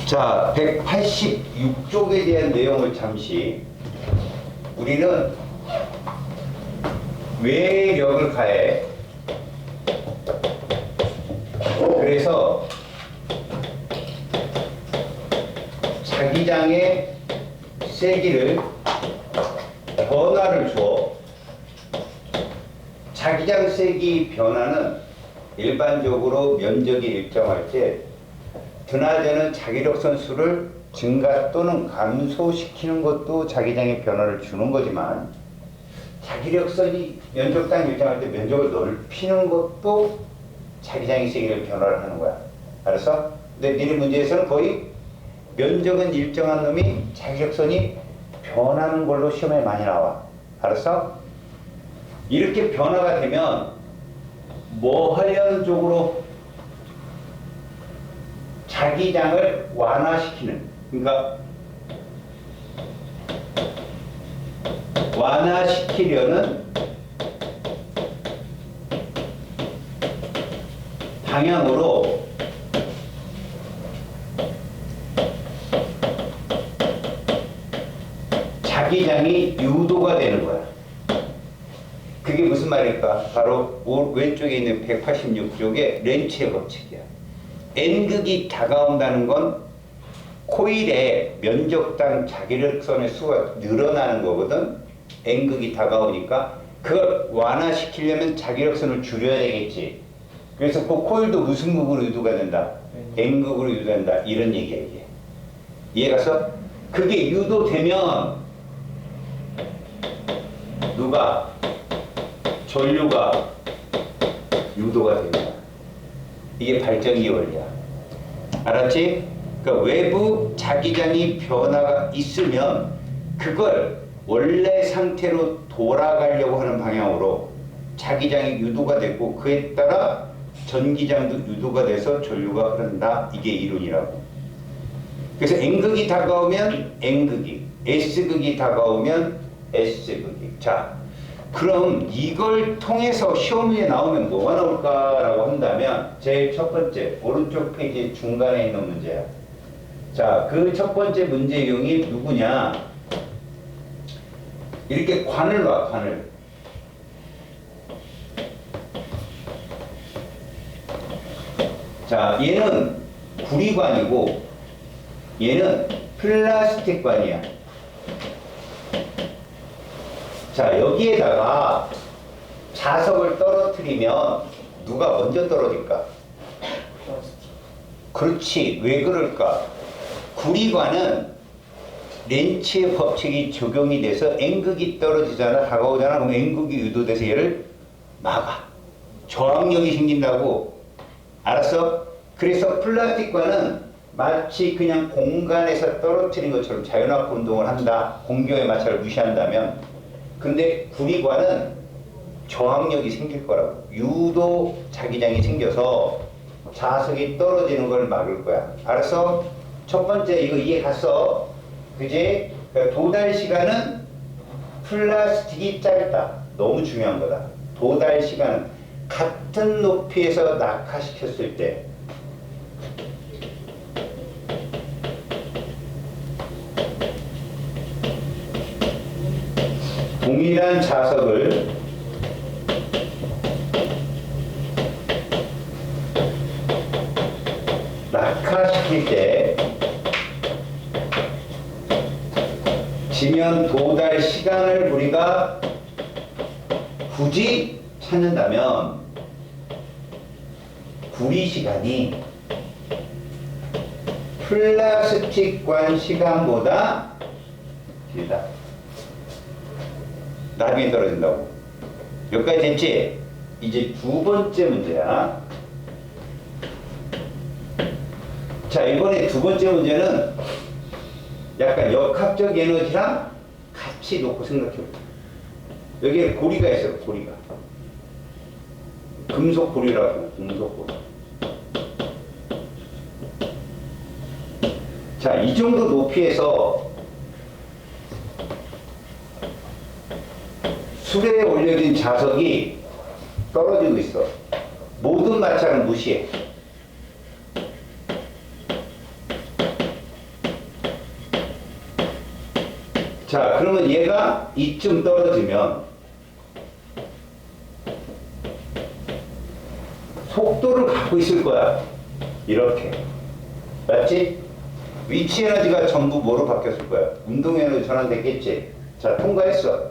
자, 186쪽에 대한 내용을 잠시 우리는 외력을 가해 그래서 자기장의 세기를 변화를 주어 자기장 세기 변화는 일반적으로 면적이 일정할 때 드나드는 자기력선 수를 증가 또는 감소시키는 것도 자기장의 변화를 주는 거지만 자기력선이 면적당 일정할 때 면적을 넓히는 것도 자기장의 세기를 변화를 하는 거야. 알았어? 근데 니네 문제에서는 거의 면적은 일정한 놈이 자기력선이 변하는 걸로 시험에 많이 나와. 알았어? 이렇게 변화가 되면 뭐 하려는 쪽으로 자기장을 완화시키는, 그러니까 완화시키려는 방향으로 자기장이 유도가 되는 거야. 그게 무슨 말일까? 바로 왼쪽에 있는 186쪽의 렌츠의 법칙이야. N극이 다가온다는 건 코일의 면적당 자기력선의 수가 늘어나는 거거든. N극이 다가오니까 그걸 완화시키려면 자기력선을 줄여야 되겠지. 그래서 그 코일도 무슨 극으로 유도가 된다? N극으로 유도된다. 이런 얘기야 이게. 이해가서? 그게 유도되면 누가? 전류가 유도가 됩니다. 이게 발전기 원리야. 알았지? 그러니까 외부 자기장이 변화가 있으면 그걸 원래 상태로 돌아가려고 하는 방향으로 자기장이 유도가 됐고 그에 따라 전기장도 유도가 돼서 전류가 흐른다. 이게 이론이라고. 그래서 N극이 다가오면 N극이, S극이 다가오면 S극이. 자, 그럼 이걸 통해서 시험 문제 나오면 뭐가 나올까라고 한다면 제일 첫 번째 오른쪽 페이지 중간에 있는 문제야. 자, 그 첫 번째 문제 유형이 누구냐? 이렇게 관을 놔, 관을. 자, 얘는 구리관이고 얘는 플라스틱관이야. 자, 여기에다가 자석을 떨어뜨리면 누가 먼저 떨어질까? 그렇지. 왜 그럴까? 구리관은 렌츠의 법칙이 적용이 돼서 N극이 떨어지잖아. 다가오잖아. 그럼 N극이 유도돼서 얘를 막아. 저항력이 생긴다고. 알았어? 그래서 플라스틱관은 마치 그냥 공간에서 떨어뜨린 것처럼 자연학 운동을 한다. 공경의 마찰을 무시한다면. 근데 구리관은 저항력이 생길 거라고. 유도 자기장이 생겨서 자석이 떨어지는 걸 막을 거야. 알았어? 첫 번째 이거 이해 갔어? 그지? 그러니까 도달 시간은 플라스틱이 짧다. 너무 중요한 거다. 도달 시간은 같은 높이에서 낙하시켰을 때 동일한 자석을 낙하시킬 때 지면 도달 시간을 우리가 굳이 찾는다면 구리 시간이 플라스틱관 시간보다 길다. 나중에 떨어진다고. 여기까지 됐지? 이제 두 번째 문제야. 자, 이번에 두 번째 문제는 약간 역학적 에너지랑 같이 놓고 생각해볼게요. 여기에 고리가 있어요, 고리가. 금속 고리라고, 금속 고리. 자, 이 정도 높이에서 수레에 올려진 자석이 떨어지고 있어. 모든 마찰은 무시해. 자, 그러면 얘가 이쯤 떨어지면 속도를 갖고 있을 거야. 이렇게. 맞지? 위치 에너지가 전부 뭐로 바뀌었을 거야? 운동 에너지 전환됐겠지? 자, 통과했어.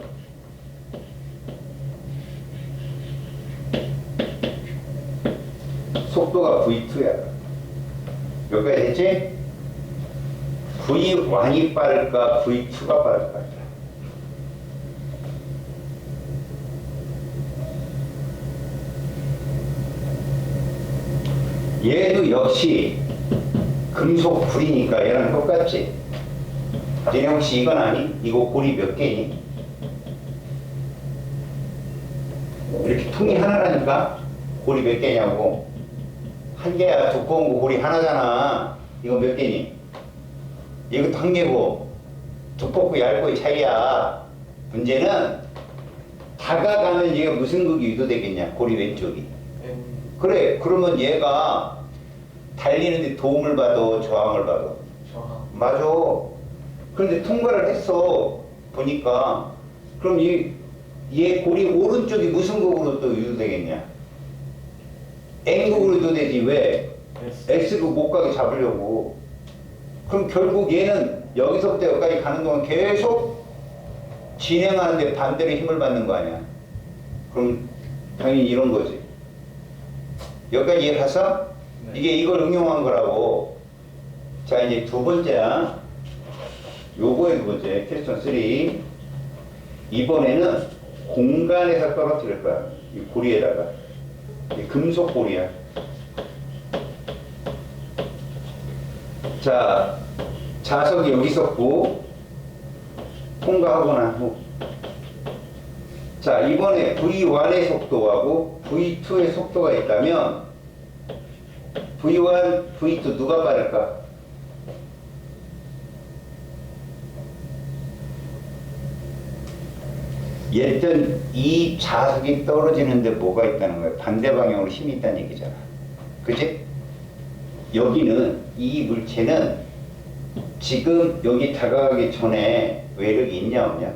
속도가 V2야. 여기까지 됐지? V1이 빠를까? V2가 빠를까? 얘도 역시 금속 불이니까 얘랑 똑같지? 얘네 혹시 이건 아니? 이거 고리 몇 개니? 이렇게 통이 하나라니까? 고리 몇 개냐고? 한 개야. 두꺼운 거 고리 하나잖아. 이거 몇 개니? 이것도 한 개고 두껍고 얇고의 차이야. 문제는 다가가면 얘가 무슨 극이 유도되겠냐? 고리 왼쪽이. 그래. 그러면 얘가 달리는데 도움을 받아, 저항을 받아? 저항. 맞아. 그런데 통과를 했어. 보니까. 그럼 얘 고리 오른쪽이 무슨 극으로 또 유도되겠냐? N극으로 유도되지. 왜? X극 못 가게 잡으려고. 그럼 결국 얘는 여기서부터 여기까지 가는 동안 계속 진행하는데 반대로 힘을 받는 거 아니야? 그럼 당연히 이런 거지. 여기까지 이해가서? 네. 이게 이걸 응용한 거라고. 자, 이제 두 번째야. 요거의 두 번째, 퀘스천 3. 이번에는 공간에서 떨어뜨릴 거야. 이 고리에다가. 이 금속 고리야. 자, 자석이 여기 있었고, 통과하고 난 후. 자, 이번에 V1의 속도하고 V2의 속도가 있다면, V1, V2 누가 빠를까? 일단 이 자석이 떨어지는데 뭐가 있다는 거야? 반대 방향으로 힘이 있다는 얘기잖아. 그치? 여기는 이 물체는 지금 여기 다가가기 전에 외력이 있냐 없냐?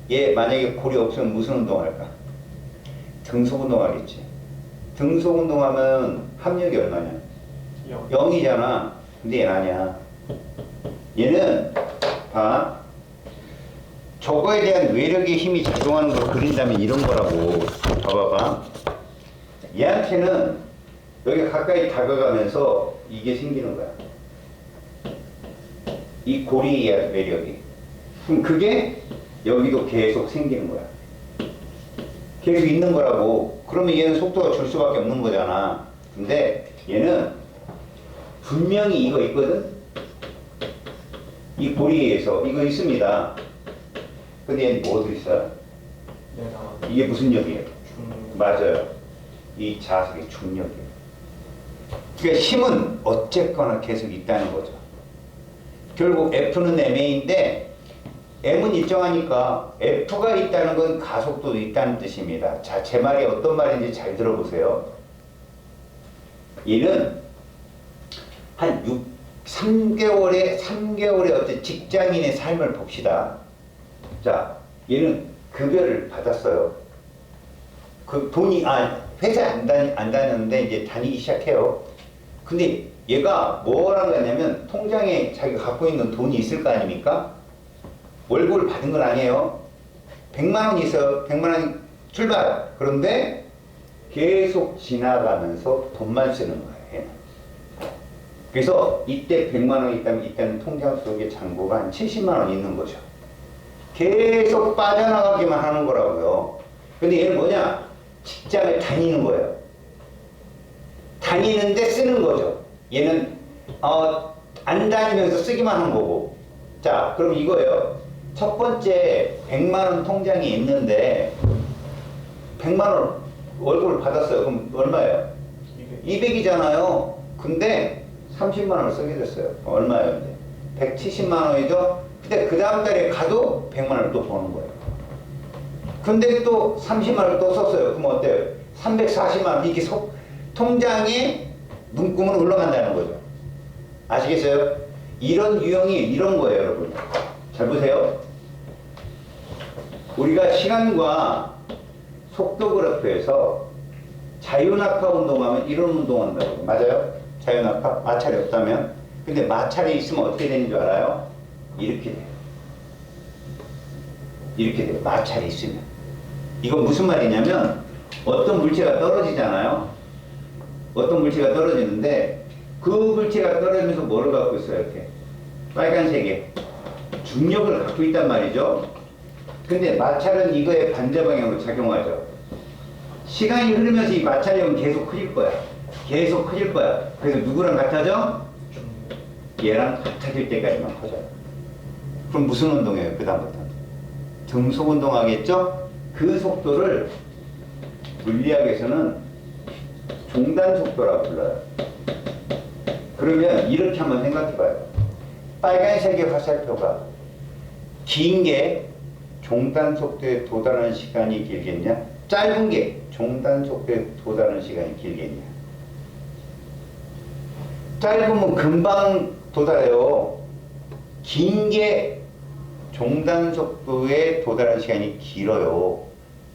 얘 만약에 고리 없으면 무슨 운동할까? 등속 운동하겠지. 등속 운동하면 합력이 얼마냐? 0이잖아. 근데 얘는 아니야. 얘는 봐. 저거에 대한 외력의 힘이 작용하는 걸 그린다면 이런 거라고. 봐봐봐. 얘한테는 여기 가까이 다가가면서 이게 생기는 거야. 이 고리의 매력이. 그럼 그게 여기도 계속 생기는 거야. 계속 있는 거라고. 그러면 얘는 속도가 줄 수밖에 없는 거잖아. 근데 얘는 분명히 이거 있거든? 이 고리에서 이거 있습니다. 근데 얘는 뭐 들있어요? 이게 무슨 역이에요? 맞아요. 이 자석의 중력이에요. 그러니까 힘은 어쨌거나 계속 있다는 거죠. 결국 F는 ma인데 M은 일정하니까 F가 있다는 건 가속도도 있다는 뜻입니다. 자, 제 말이 어떤 말인지 잘 들어보세요. 얘는 한 3개월의 어떤 직장인의 삶을 봅시다. 자, 얘는 급여를 받았어요. 그 돈이, 회사에 안 다녔는데 이제 다니기 시작해요. 근데 얘가 뭐라고 했냐면 통장에 자기가 갖고 있는 돈이 있을 거 아닙니까? 월급을 받은 건 아니에요. 100만 원이 있어요. 100만 원 출발. 그런데 계속 지나가면서 돈만 쓰는 거예요. 얘는. 그래서 이때 100만 원이 있다면 이때는 통장 속에 잔고가 한 70만 원 있는 거죠. 계속 빠져나가기만 하는 거라고요. 근데 얘는 뭐냐? 직장을 다니는 거예요. 다니는데 쓰는 거죠. 얘는 안 다니면서 쓰기만 한 거고. 자, 그럼 이거예요. 첫 번째 100만 원 통장에 있는데 100만 원 월급을 받았어요. 그럼 얼마예요? 200이잖아요. 근데 30만 원을 쓰게 됐어요. 얼마예요? 이제 170만 원이죠. 근데 그 다음 달에 가도 100만 원을 또 버는 거예요. 근데 또 30만 원을 또 썼어요. 그럼 어때요? 340만 원. 이게 통장에 문구문 올라간다는 거죠. 아시겠어요? 이런 유형이 이런 거예요, 여러분. 잘 보세요. 우리가 시간과 속도 그래프에서 자유낙하 운동하면 이런 운동한다고. 맞아요? 자유낙하? 마찰이 없다면? 근데 마찰이 있으면 어떻게 되는 줄 알아요? 이렇게 돼요. 이렇게 돼요. 마찰이 있으면. 이건 무슨 말이냐면 어떤 물체가 떨어지잖아요. 어떤 물체가 떨어지는데 그 물체가 떨어지면서 뭐를 갖고 있어요? 이렇게 빨간색에 중력을 갖고 있단 말이죠. 근데 마찰은 이거에 반대 방향으로 작용하죠. 시간이 흐르면서 이 마찰력은 계속 커질 거야. 계속 커질 거야. 그래서 누구랑 같아져? 얘랑 같아질 때까지만 커져요. 그럼 무슨 운동이에요? 그 다음부터 등속 운동하겠죠? 그 속도를 물리학에서는 종단 속도라고 불러요. 그러면 이렇게 한번 생각해봐요. 빨간색의 화살표가 긴 게 종단 속도에 도달하는 시간이 길겠냐? 짧은 게 종단 속도에 도달하는 시간이 길겠냐? 짧으면 금방 도달해요. 긴 게 종단 속도에 도달하는 시간이 길어요.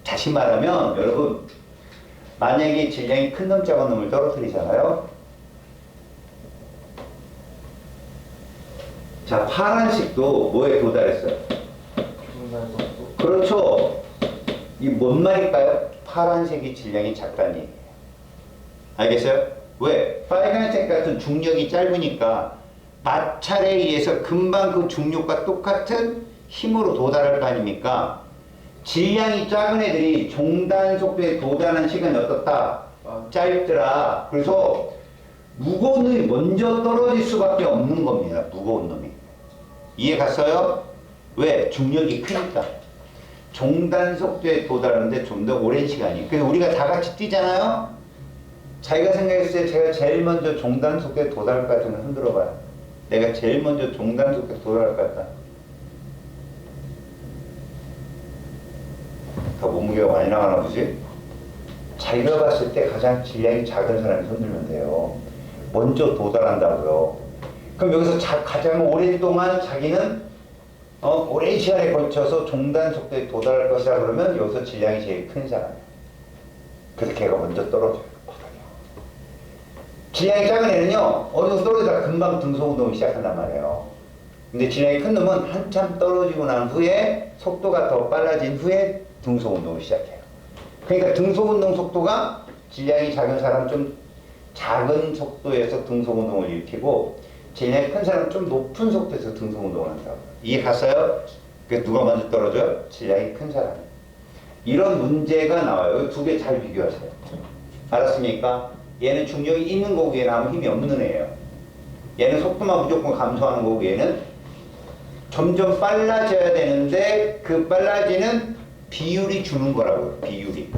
다시 말하면 여러분, 만약에 질량이 큰 놈 작은 놈을 떨어뜨리잖아요. 자, 파란색도 뭐에 도달했어요? 그렇죠. 이 뭔 말일까요? 파란색이 질량이 작다는 얘기예요. 알겠어요? 왜? 빨간색 같은 중력이 짧으니까 마찰에 의해서 금방 그 중력과 똑같은 힘으로 도달할 거 아닙니까? 질량이 작은 애들이 종단 속도에 도달하는 시간이 어떻다? 짧더라. 그래서 무거운 놈이 먼저 떨어질 수밖에 없는 겁니다. 무거운 놈이. 이해 갔어요? 왜? 중력이 크니까. 종단 속도에 도달하는데 좀 더 오랜 시간이. 그래서 우리가 다 같이 뛰잖아요? 자기가 생각했을 때 제가 제일 먼저 종단 속도에 도달할 것 같으면 흔들어 봐요. 내가 제일 먼저 종단 속도에 도달할 것 같다. 더 몸무게가 많이 나가나 보지? 자기가 봤을 때 가장 질량이 작은 사람이 손들면 돼요. 먼저 도달한다고요. 그럼 여기서 가장 오랫동안 자기는 오랜 시간에 걸쳐서 종단 속도에 도달할 것이라 그러면 여기서 질량이 제일 큰 사람이에요. 그래서 걔가 먼저 떨어져요. 질량이 작은 애는요, 어느 정도 떨어지다가 금방 등속운동을 시작한단 말이에요. 근데 질량이 큰 놈은 한참 떨어지고 난 후에 속도가 더 빨라진 후에 등속운동을 시작해요. 그러니까 등속운동 속도가 질량이 작은 사람 좀 작은 속도에서 등속운동을 일으키고 질량이 큰 사람은 좀 높은 속도에서 등속운동을 한다고. 이해 갔어요? 그래서 누가 먼저 떨어져요? 질량이 큰 사람이. 이런 문제가 나와요. 두 개 잘 비교하세요. 알았습니까? 얘는 중력이 있는 거고 얘는 아무 힘이 없는 애예요. 얘는 속도만 무조건 감소하는 거고 얘는 점점 빨라져야 되는데 그 빨라지는 비율이 주는 거라고요. 비율이.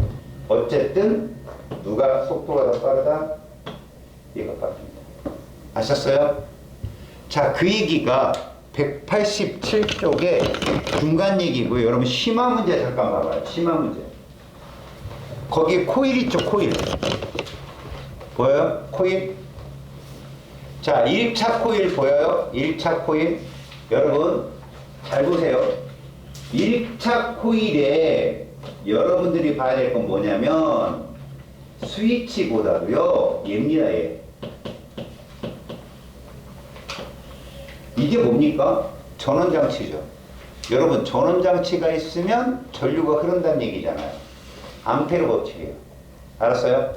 어쨌든 누가 속도가 더 빠르다? 얘가 빠릅니다. 아셨어요? 자, 그 얘기가 187쪽에 중간 얘기고요. 여러분 심화 문제 잠깐 봐봐요. 심화 문제. 거기 코일 있죠, 코일. 보여요? 코일? 자, 1차 코일 보여요? 1차 코일. 여러분 잘 보세요. 1차 코일에 여러분들이 봐야 될 건 뭐냐면 스위치보다도요, 얘입니다, 얘. 이게 뭡니까? 전원장치죠. 여러분, 전원장치가 있으면 전류가 흐른다는 얘기잖아요. 암페르 법칙이에요. 알았어요?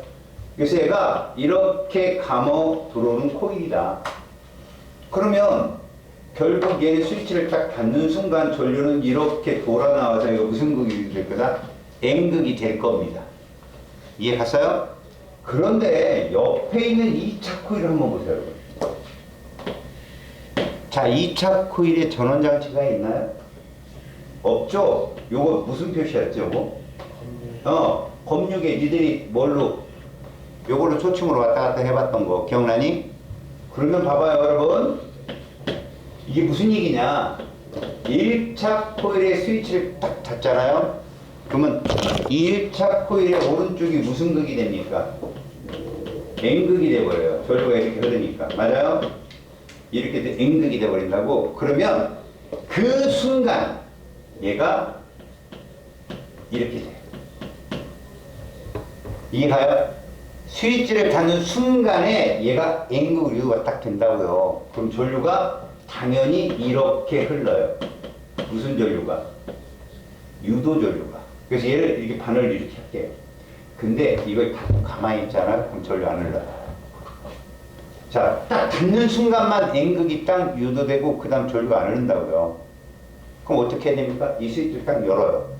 그래서 얘가 이렇게 감어 들어오는 코일이다. 그러면 결국 얘는 스위치를 딱 닫는 순간 전류는 이렇게 돌아 나와서 이거 무슨 극이 될 거다? N극이 될 겁니다. 이해 갔어요? 그런데 옆에 있는 2차 코일을 한번 보세요. 자, 2차 코일에 전원장치가 있나요? 없죠? 요거 무슨 표시였죠, 요거? 검육에 니들이 뭘로? 요걸로 초침으로 왔다 갔다 해봤던 거 기억나니? 그러면 봐봐요, 여러분. 이게 무슨 얘기냐? 1차 코일에 스위치를 딱 닫잖아요? 그러면 1차 코일의 오른쪽이 무슨 극이 됩니까? N극이 돼버려요. 전류가 이렇게 흐르니까. 맞아요? 이렇게 N극이 돼버린다고? 그러면 그 순간 얘가 이렇게 돼요. 이해가요? 스위치를 닫는 순간에 얘가 N극 유도가 딱 된다고요. 그럼 전류가 당연히 이렇게 흘러요. 무슨 전류가? 유도 전류가. 그래서 얘를 이렇게 바늘 이렇게 할게요. 근데 이걸 닫고 가만히 있잖아요. 그럼 전류 안 흘러요. 자, 딱 닫는 순간만 N극이 딱 유도되고 그 다음 전류가 안 흐른다고요. 그럼 어떻게 해야 됩니까? 이 스위치를 딱 열어요.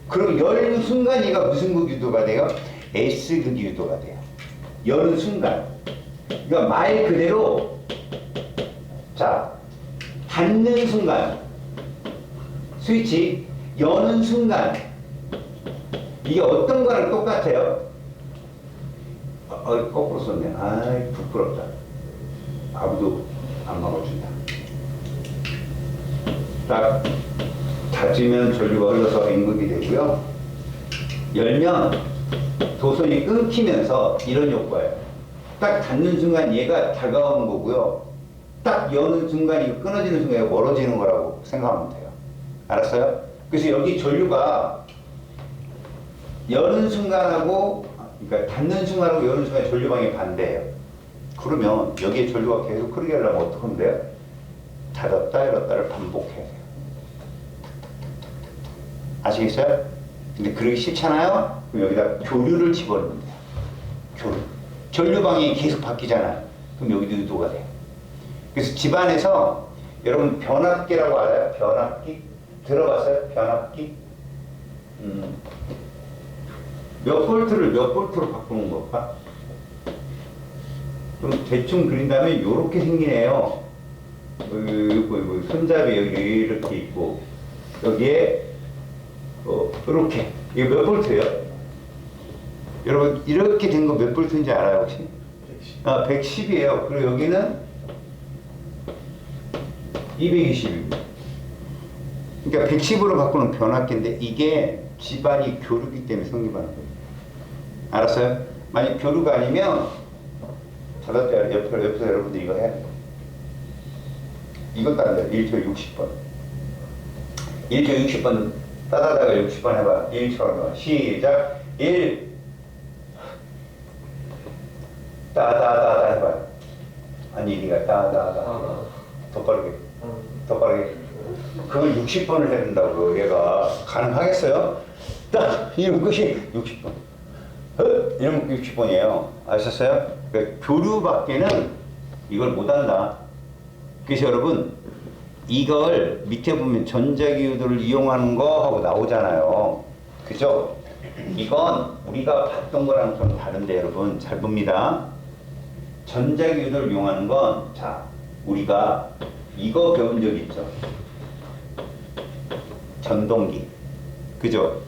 그럼 열는 순간 얘가 무슨 극 유도가 돼요? S극 유도가 돼요. 여는 순간. 그러니까 말 그대로, 자, 닫는 순간, 스위치, 여는 순간, 이게 어떤 거랑 똑같아요? 거꾸로 썼네. 아이, 부끄럽다. 아무도 안 막아준다. 딱, 닫으면 전류가 흘러서 N극이 되고요. 열면, 도선이 끊기면서 이런 효과예요. 딱 닫는 순간 얘가 다가오는 거고요. 딱 여는 순간 이거 끊어지는 순간 얘가 멀어지는 거라고 생각하면 돼요. 알았어요? 그래서 여기 전류가 여는 순간하고, 그러니까 닫는 순간하고 여는 순간이 전류 방향이 반대예요. 그러면 여기에 전류가 계속 흐르게 하려면 어떻게 하면 돼요? 닫았다 열었다를 반복해야 돼요. 아시겠어요? 근데 그러기 싫잖아요? 그럼 여기다 교류를 집어넣으면 돼요. 교류. 전류 방향이 계속 바뀌잖아요. 그럼 여기도 유도가 돼요. 그래서 집안에서 여러분 변압기라고 알아요? 변압기? 들어봤어요? 변압기? 몇 볼트를 몇 볼트로 바꾸는 걸까? 좀 대충 그린 다음에 이렇게 생기네요. 손잡이 여기 이렇게 있고 여기에 이렇게. 이게 몇 볼트예요? 여러분 이렇게 된 거 몇 볼트인지 알아요 혹시? 110. 110이에요. 그리고 여기는 220입니다. 그러니까 110으로 바꾸는 변압기인데 이게 집안이 교류기 때문에 성립하는 거예요. 알았어요? 만약 교류가 아니면 옆에서 여러분들 이거 해야 돼요. 이것도 안 돼요. 1초 60번. 1초 60번 따다다가 60번 해봐. 1초 시작. 1 따다다다 해봐요. 아니 니가 따다다 더 빠르게 더 빠르게 그걸 60번을 해야 된다고. 얘가 가능하겠어요? 딱 이러면 끝이 60번 이러면 60번이에요 아셨어요? 그러니까 교류밖에는 이걸 못한다. 그래서 여러분 이걸 밑에 보면 전자기 유도를 이용하는 거 하고 나오잖아요. 그죠? 이건 우리가 봤던 거랑 좀 다른데 여러분 잘 봅니다. 전자기 유도를 이용하는 건 자 우리가 이거 배운 적 있죠? 전동기. 그죠?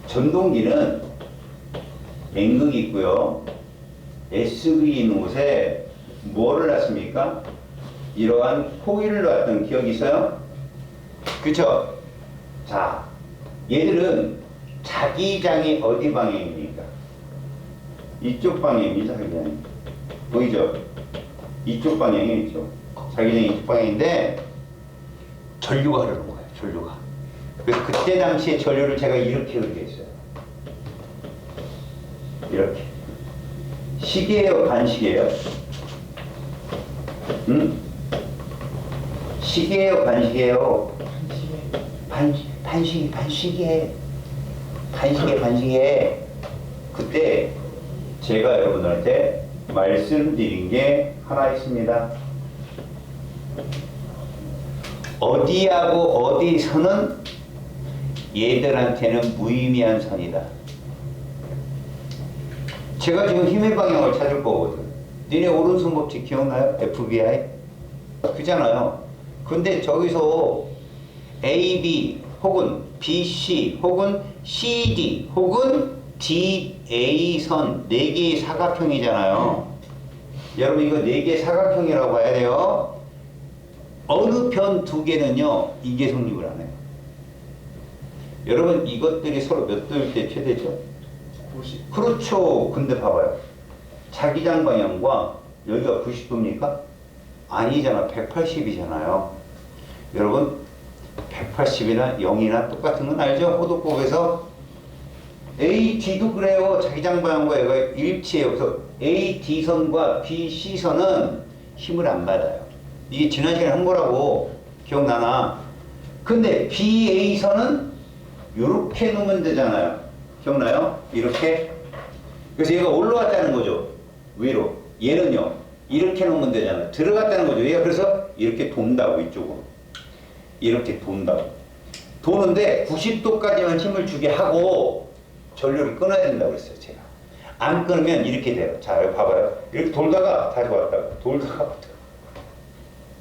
전동기는 N극이 있고요. S극이 있는 곳에 뭐를 놨습니까? 이러한 코일을 놨던 기억이 있어요? 그쵸? 자, 얘들은 자기장이 어디 방향입니까? 이쪽 방향입니다, 자기장이. 보이죠? 이쪽 방향이 있죠. 자기장이 이쪽 방향인데, 전류가 흐르는 거예요, 전류가. 그래서 그때 당시에 전류를 제가 이렇게 흐르게 했어요. 이렇게. 시계예요, 반시계예요? 응? 시계예요, 반시계예요? 반시계. 그때 제가 여러분들한테 말씀드린 게 하나 있습니다. 어디하고 어디 선은 얘들한테는 무의미한 선이다. 제가 지금 힘의 방향을 찾을 거거든. 니네 오른손 법칙 기억나요? FBI? 그잖아요. 근데 저기서 AB 혹은 BC 혹은 CD 혹은 DA 선 4개의 사각형이잖아요. 여러분 이거 4개의 사각형이라고 봐야 돼요. 어느 편 2개는요 이게 성립을 안 해요. 여러분 이것들이 서로 몇 도일 때 최대죠? 90. 그렇죠. 근데 봐봐요. 자기장 방향과 여기가 90도입니까? 아니잖아. 180이잖아요. 여러분 180이나 0이나 똑같은 건 알죠? 호도법에서 AD도 그래요. 자기장 방향과 얘가 일치해요. 그래서 AD선과 BC선은 힘을 안 받아요. 이게 지난 시간에 한 거라고 기억나나? 근데 BA선은 이렇게 놓으면 되잖아요. 기억나요? 이렇게. 그래서 얘가 올라왔다는 거죠. 위로. 얘는요. 이렇게 놓으면 되잖아요. 들어갔다는 거죠. 얘가 그래서 이렇게 돈다고 이쪽으로. 이렇게 돈다고. 도는데 90도까지만 힘을 주게 하고 전류를 끊어야 된다고 그랬어요. 제가. 안 끊으면 이렇게 돼요. 자, 여기 봐봐요. 이렇게 돌다가 다시 왔다가 돌다가 왔다가.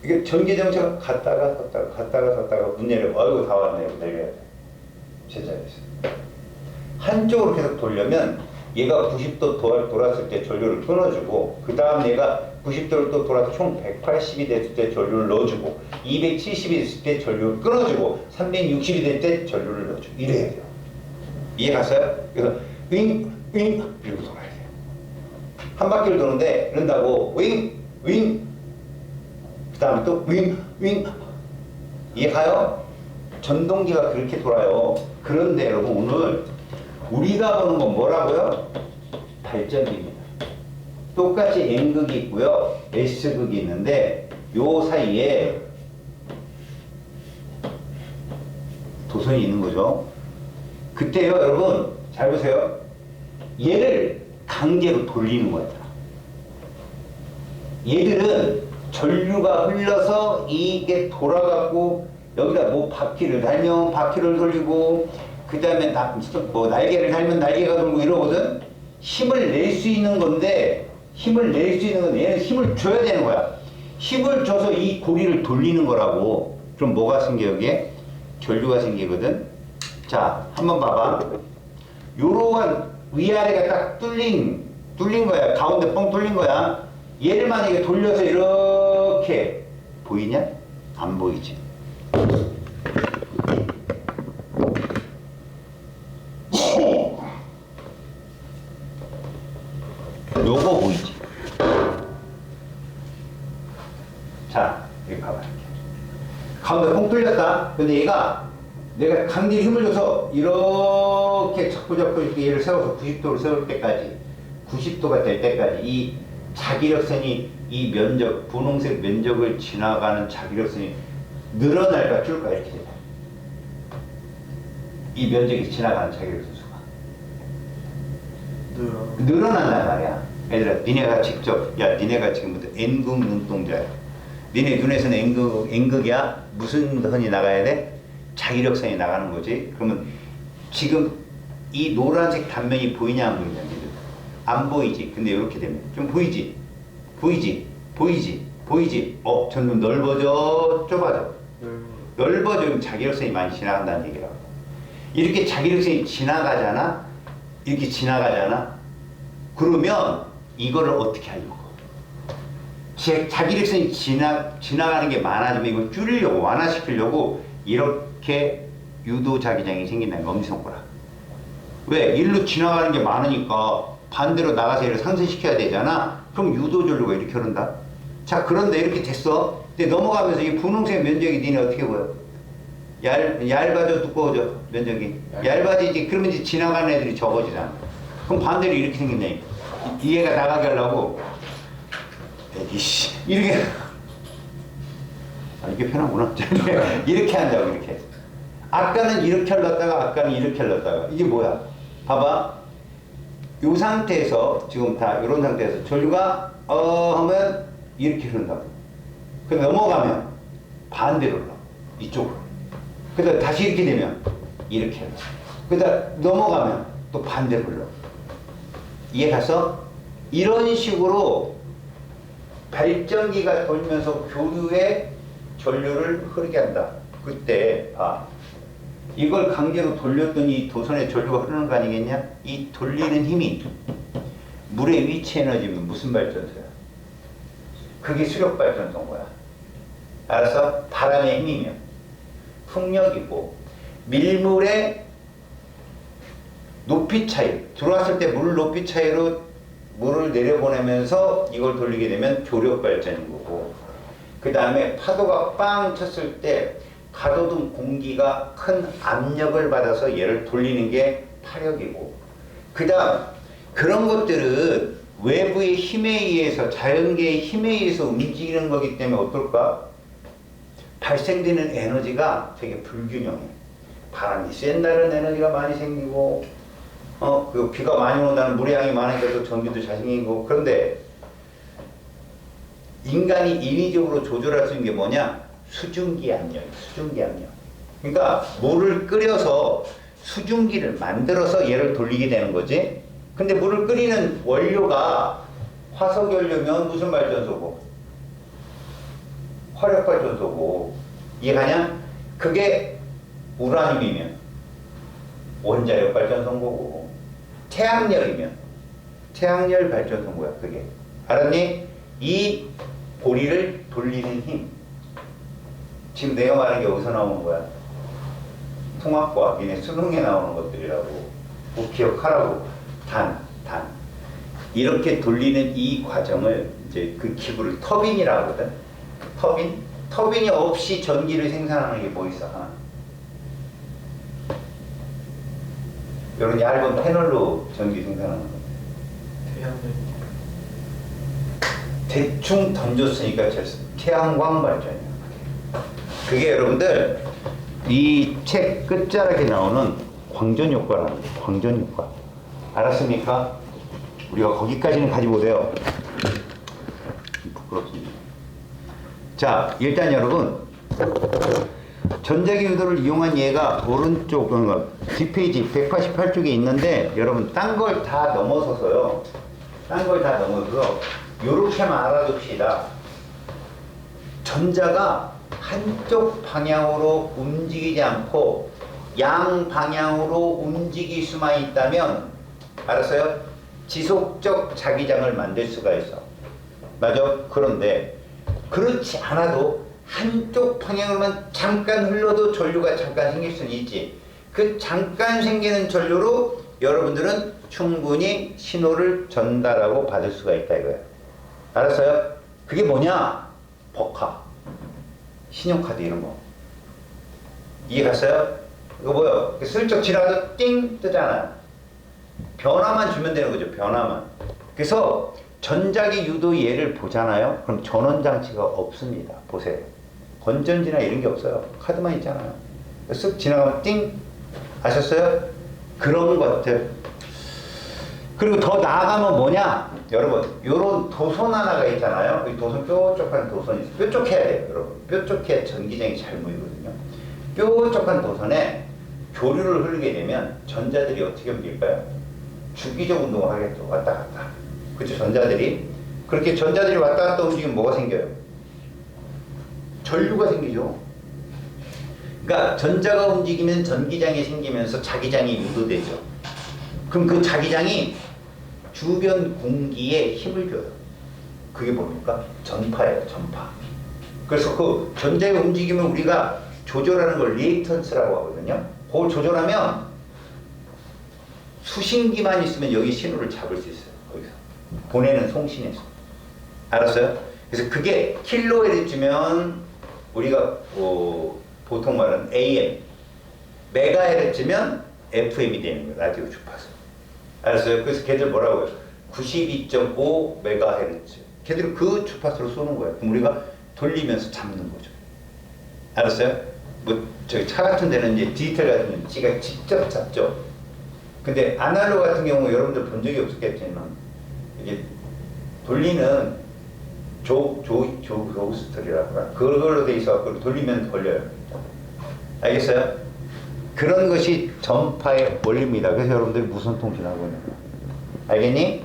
이게 전기정체가 갔다가 섰다가 갔다가 섰다가 문 내려. 아이고 다 왔네요. 내려야 돼. 제자리에서. 한쪽으로 계속 돌려면 얘가 90도 돌았을 때 전류를 끊어주고 그 다음 얘가 90도를 또 돌아서 총 180이 됐을 때 전류를 넣어주고 270이 됐을 때 전류를 끊어주고 360이 될 때 전류를 넣어주고 이래야 돼요. 이해 갔어요? 그래서 윙, 윙 이러고 돌아야 돼요. 한 바퀴를 도는데 이런다고 윙, 윙 그 다음에 또 윙, 윙 이해 가요? 전동기가 그렇게 돌아요. 그런데 여러분 오늘 우리가 보는 건 뭐라고요? 발전기입니다. 똑같이 N극이 있고요. S극이 있는데 요 사이에 도선이 있는 거죠. 그때요 여러분 잘 보세요. 얘를 강제로 돌리는 거예요. 얘들은 전류가 흘러서 이게 돌아가고 여기다 뭐 바퀴를 달면 바퀴를 돌리고 그 다음에 뭐 날개를 달면 날개가 돌고 이러거든. 힘을 낼 수 있는 건데 힘을 낼 수 있는 건데 얘는 힘을 줘야 되는 거야. 힘을 줘서 이 고리를 돌리는 거라고. 그럼 뭐가 생겨 여기에? 전류가 생기거든. 자 한번 봐봐. 요러한 위아래가 딱 뚫린 거야. 가운데 뻥 뚫린 거야. 얘를 만약에 돌려서 이렇게 보이냐? 안 보이지. 요거 보이지? 자, 여기 봐봐. 가운데 콩 뚫렸다. 근데 얘가 내가 강제로 힘을 줘서 이렇게 잡고 이렇게 얘를 세워서 90도를 세울 때까지 90도가 될 때까지 이 자기력선이 이 면적, 분홍색 면적을 지나가는 자기력선이 늘어날까 줄까 이렇게 된다. 이 면적이 지나가는 자기력선 수가 늘어난단 말이야. 얘들아, 니네가 직접, 야, 니네가 지금부터 N극 눈동자야. 니네 눈에서는 N극이야? 무슨 선이 나가야 돼? 자기력선이 나가는 거지. 그러면 지금 이 노란색 단면이 보이냐 안 보이냐? 안 보이지. 근데 이렇게 되면 좀 보이지? 보이지? 보이지? 보이지? 점점 넓어져, 좁아져. 넓어지면 자기력선이 많이 지나간다는 얘기라고. 이렇게 자기력선이 지나가잖아? 이렇게 지나가잖아? 그러면 이거를 어떻게 하려고? 자기력선이 지나가는 게 많아지면 이걸 줄이려고, 완화시키려고 이렇게 유도자기장이 생긴다는 거, 엄지손가락. 왜? 일로 지나가는 게 많으니까 반대로 나가서 얘를 상승시켜야 되잖아? 그럼 유도전류가 이렇게 흐른다? 자, 그런데 이렇게 됐어. 근데 넘어가면서 이 분홍색 면적이 니네 어떻게 보여? 얇아져, 두꺼워져, 면적이? 얇아지지. 그러면 이제 지나가는 애들이 적어지잖아. 그럼 반대로 이렇게 생긴다니까. 얘가 나가게 하려고 이씨 이렇게 이게 편하구나. 이렇게 한다고. 이렇게 아까는 이렇게 흘렀다가 아까는 이렇게 흘렀다가 이게 뭐야? 봐봐. 이 상태에서 지금 다 이런 상태에서 전류가 하면 이렇게 흐른다고. 근데 넘어가면 반대로 흘러. 이쪽으로. 그다음 다시 이렇게 되면 이렇게 흘러. 그다음 넘어가면 또 반대로 흘러. 이해 갔어? 이런 식으로 발전기가 돌면서 교류에 전류를 흐르게 한다. 그때 이걸 강제로 돌렸더니 도선에 전류가 흐르는 거 아니겠냐? 이 돌리는 힘이 물의 위치 에너지면 무슨 발전소야? 그게 수력 발전소인 거야. 알았어? 바람의 힘이면 풍력이고 밀물의 높이 차이, 들어왔을 때 물 높이 차이로 물을 내려보내면서 이걸 돌리게 되면 조력 발전인 거고, 그 다음에 파도가 빵 쳤을 때 가둬둔 공기가 큰 압력을 받아서 얘를 돌리는 게 파력이고, 그 다음 그런 것들은 외부의 힘에 의해서, 자연계의 힘에 의해서 움직이는 거기 때문에 어떨까? 발생되는 에너지가 되게 불균형해. 바람이 센 날은 에너지가 많이 생기고, 그 비가 많이 오는 날은 물의 양이 많으니까 또 전기도 잘 생기고. 그런데 인간이 인위적으로 조절할 수 있는 게 뭐냐? 수증기 압력, 수증기 압력. 그러니까 물을 끓여서 수증기를 만들어서 얘를 돌리게 되는 거지. 근데 물을 끓이는 원료가 화석연료면 무슨 발전소고? 화력발전소고. 이해가냐? 그게 우라늄이면 원자력 발전소인 거고, 태양열이면 태양열 발전소인 거야, 그게. 알았니? 이 고리를 돌리는 힘. 지금 내가 말한 게 어디서 나오는 거야? 통합과학, 얘네 수능에 나오는 것들이라고. 꼭 기억하라고. 단. 이렇게 돌리는 이 과정을 이제 그 기구를 터빈이라고 하거든. 터빈이 없이 전기를 생산하는 게 뭐 있어? 이런 얇은 패널로 전기 생산하는 거. 대충 던졌으니까 태양광 발전이야. 그게 여러분들 이 책 끝자락에 나오는 광전 효과라는 거예요. 광전 효과. 알았습니까? 우리가 거기까지는 가지 못해요. 부끄럽습니다. 자, 일단 여러분, 전자기 유도를 이용한 예가 오른쪽 뒷페이지 188쪽에 있는데, 여러분 딴 걸 다 넘어서서요. 딴 걸 다 넘어서서 요렇게만 알아둡시다. 전자가 한쪽 방향으로 움직이지 않고 양 방향으로 움직일 수만 있다면, 알았어요? 지속적 자기장을 만들 수가 있어. 맞아? 그런데 그렇지 않아도 한쪽 방향으로만 잠깐 흘러도 전류가 잠깐 생길 수는 있지. 그 잠깐 생기는 전류로 여러분들은 충분히 신호를 전달하고 받을 수가 있다 이거야. 알았어요? 그게 뭐냐? 법카, 신용카드 이런 거. 이해 갔어요? 이거 뭐요? 슬쩍 지나가도 띵 뜨잖아. 변화만 주면 되는 거죠. 변화만. 그래서 전자기 유도 예를 보잖아요. 그럼 전원장치가 없습니다. 보세요. 건전지나 이런 게 없어요. 카드만 있잖아요. 쓱 지나가면 띵. 아셨어요? 그런 것들. 그리고 더 나아가면 뭐냐? 여러분, 요런 도선 하나가 있잖아요. 이 도선, 뾰족한 도선이 있어요. 뾰족해야 돼요, 여러분. 뾰족해야 전기장이 잘 모이거든요. 뾰족한 도선에 교류를 흐르게 되면 전자들이 어떻게 움직일까요? 주기적 운동을 하겠죠. 왔다 갔다. 그렇죠, 전자들이. 그렇게 전자들이 왔다 갔다 움직이면 뭐가 생겨요? 전류가 생기죠. 그러니까 전자가 움직이면 전기장이 생기면서 자기장이 유도되죠. 그럼 그 자기장이 주변 공기에 힘을 줘요. 그게 뭡니까? 전파예요, 전파. 그래서 그 전자의 움직임을 우리가 조절하는 걸 리액턴스라고 하거든요. 그걸 조절하면 수신기만 있으면 여기 신호를 잡을 수 있어요. 거기서 보내는 송신에서. 알았어요? 그래서 그게 킬로헤르츠면 우리가 보통 말하는 AM, 메가헤르츠면 FM이 되는 거예요. 라디오 주파수. 알았어요? 그래서 걔들 뭐라고 해요? 92.5 메가헤르츠. 걔들은 그 주파수로 쏘는 거예요. 그럼 우리가 돌리면서 잡는 거죠. 알았어요? 뭐 저기 차 같은 데는 이제 디지털 같은 데는 지가 직접 잡죠. 근데 아날로그 같은 경우 여러분들 본 적이 없었겠지만 이게 돌리는 조스터리라고 하나? 그걸로 돼 있어 갖고 돌리면 걸려요. 알겠어요? 그런 것이 전파의 원리입니다. 그래서 여러분들이 무선 통신하고 있는 거야. 알겠니?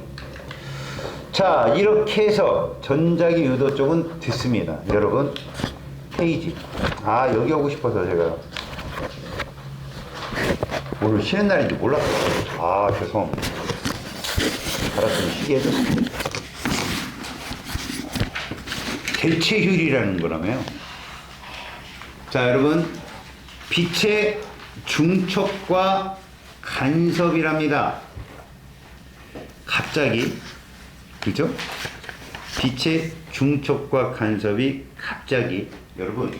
자, 이렇게 해서 전자기 유도 쪽은 됐습니다. 여러분, 페이지. 아, 여기 오고 싶어서 제가 오늘 쉬는 날인지 몰랐어요. 아, 죄송합니다. 알았으면 쉬게 해줬습니다. 대체율이라는 거라며요. 자, 여러분, 빛의 중첩과 간섭이랍니다. 갑자기, 그죠? 빛의 중첩과 간섭이 갑자기, 여러분,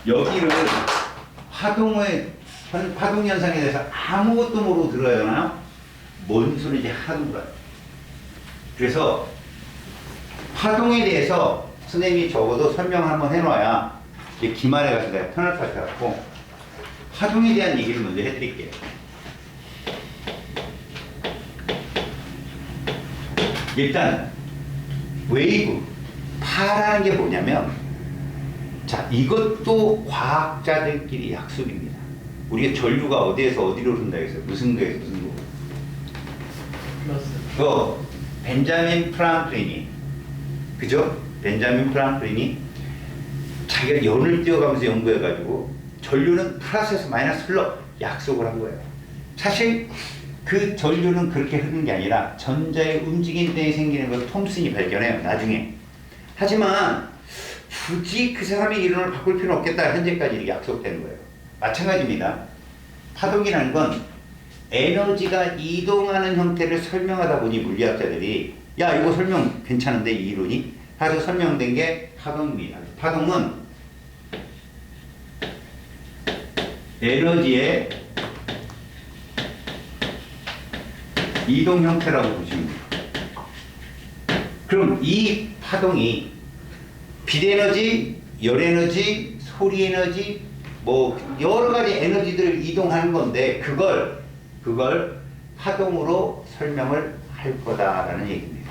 여기를 파동 현상에 대해서 아무것도 모르고 들어야 되나요? 뭔 소리인지 하나도 몰라요. 그래서 파동에 대해서 선생님이 적어도 설명 한번 해놔야 이제 기말에 가서 내가 편할 것 같아갖고 파동에 대한 얘기를 먼저 해드릴게요. 일단 웨이브, 파라는 게 뭐냐면, 자, 이것도 과학자들끼리 약속입니다. 우리가 전류가 어디에서 어디로 흐른다 해서 무슨 거에서 무슨 거. 그 벤자민 프랑클린이, 그죠? 벤자민 프랑클린이 자기가 연을 띄워가면서 연구해가지고 전류는 플러스에서 마이너스 흘러 약속을 한 거예요. 사실 그 전류는 그렇게 흐르는 게 아니라 전자의 움직임 때문에 생기는 걸 톰슨이 발견해요, 나중에. 하지만 굳이 그 사람의 이론을 바꿀 필요는 없겠다, 현재까지 이렇게 약속되는 거예요. 마찬가지입니다. 파동이라는 건 에너지가 이동하는 형태를 설명하다 보니 물리학자들이 야, 이거 설명 괜찮은데 이 이론이? 하서 설명된 게 파동입니다. 파동은 에너지의 이동 형태라고 보시면 돼요. 그럼 이 파동이 빛에너지, 열에너지, 소리에너지, 뭐 여러 가지 에너지들을 이동하는 건데 그걸 파동으로 설명을 할 거다라는 얘기입니다.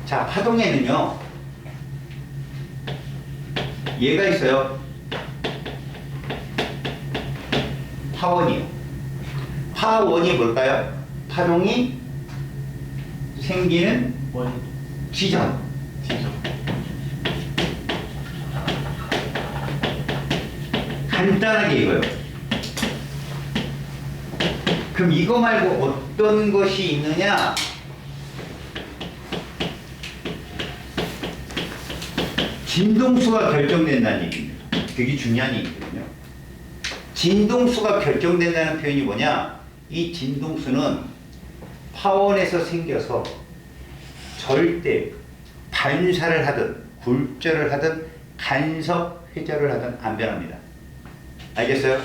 자, 파동에는요, 얘가 있어요. 파원이요. 파원이 뭘까요? 파동이 생기는 지점. 간단하게 이거요. 그럼 이거 말고 어떤 것이 있느냐? 진동수가 결정된다는 얘기입니다. 되게 중요한 얘기거든요. 진동수가 결정된다는 표현이 뭐냐? 이 진동수는 파원에서 생겨서 절대 반사를 하든 굴절을 하든 간섭 회절을 하든 안 변합니다. 알겠어요?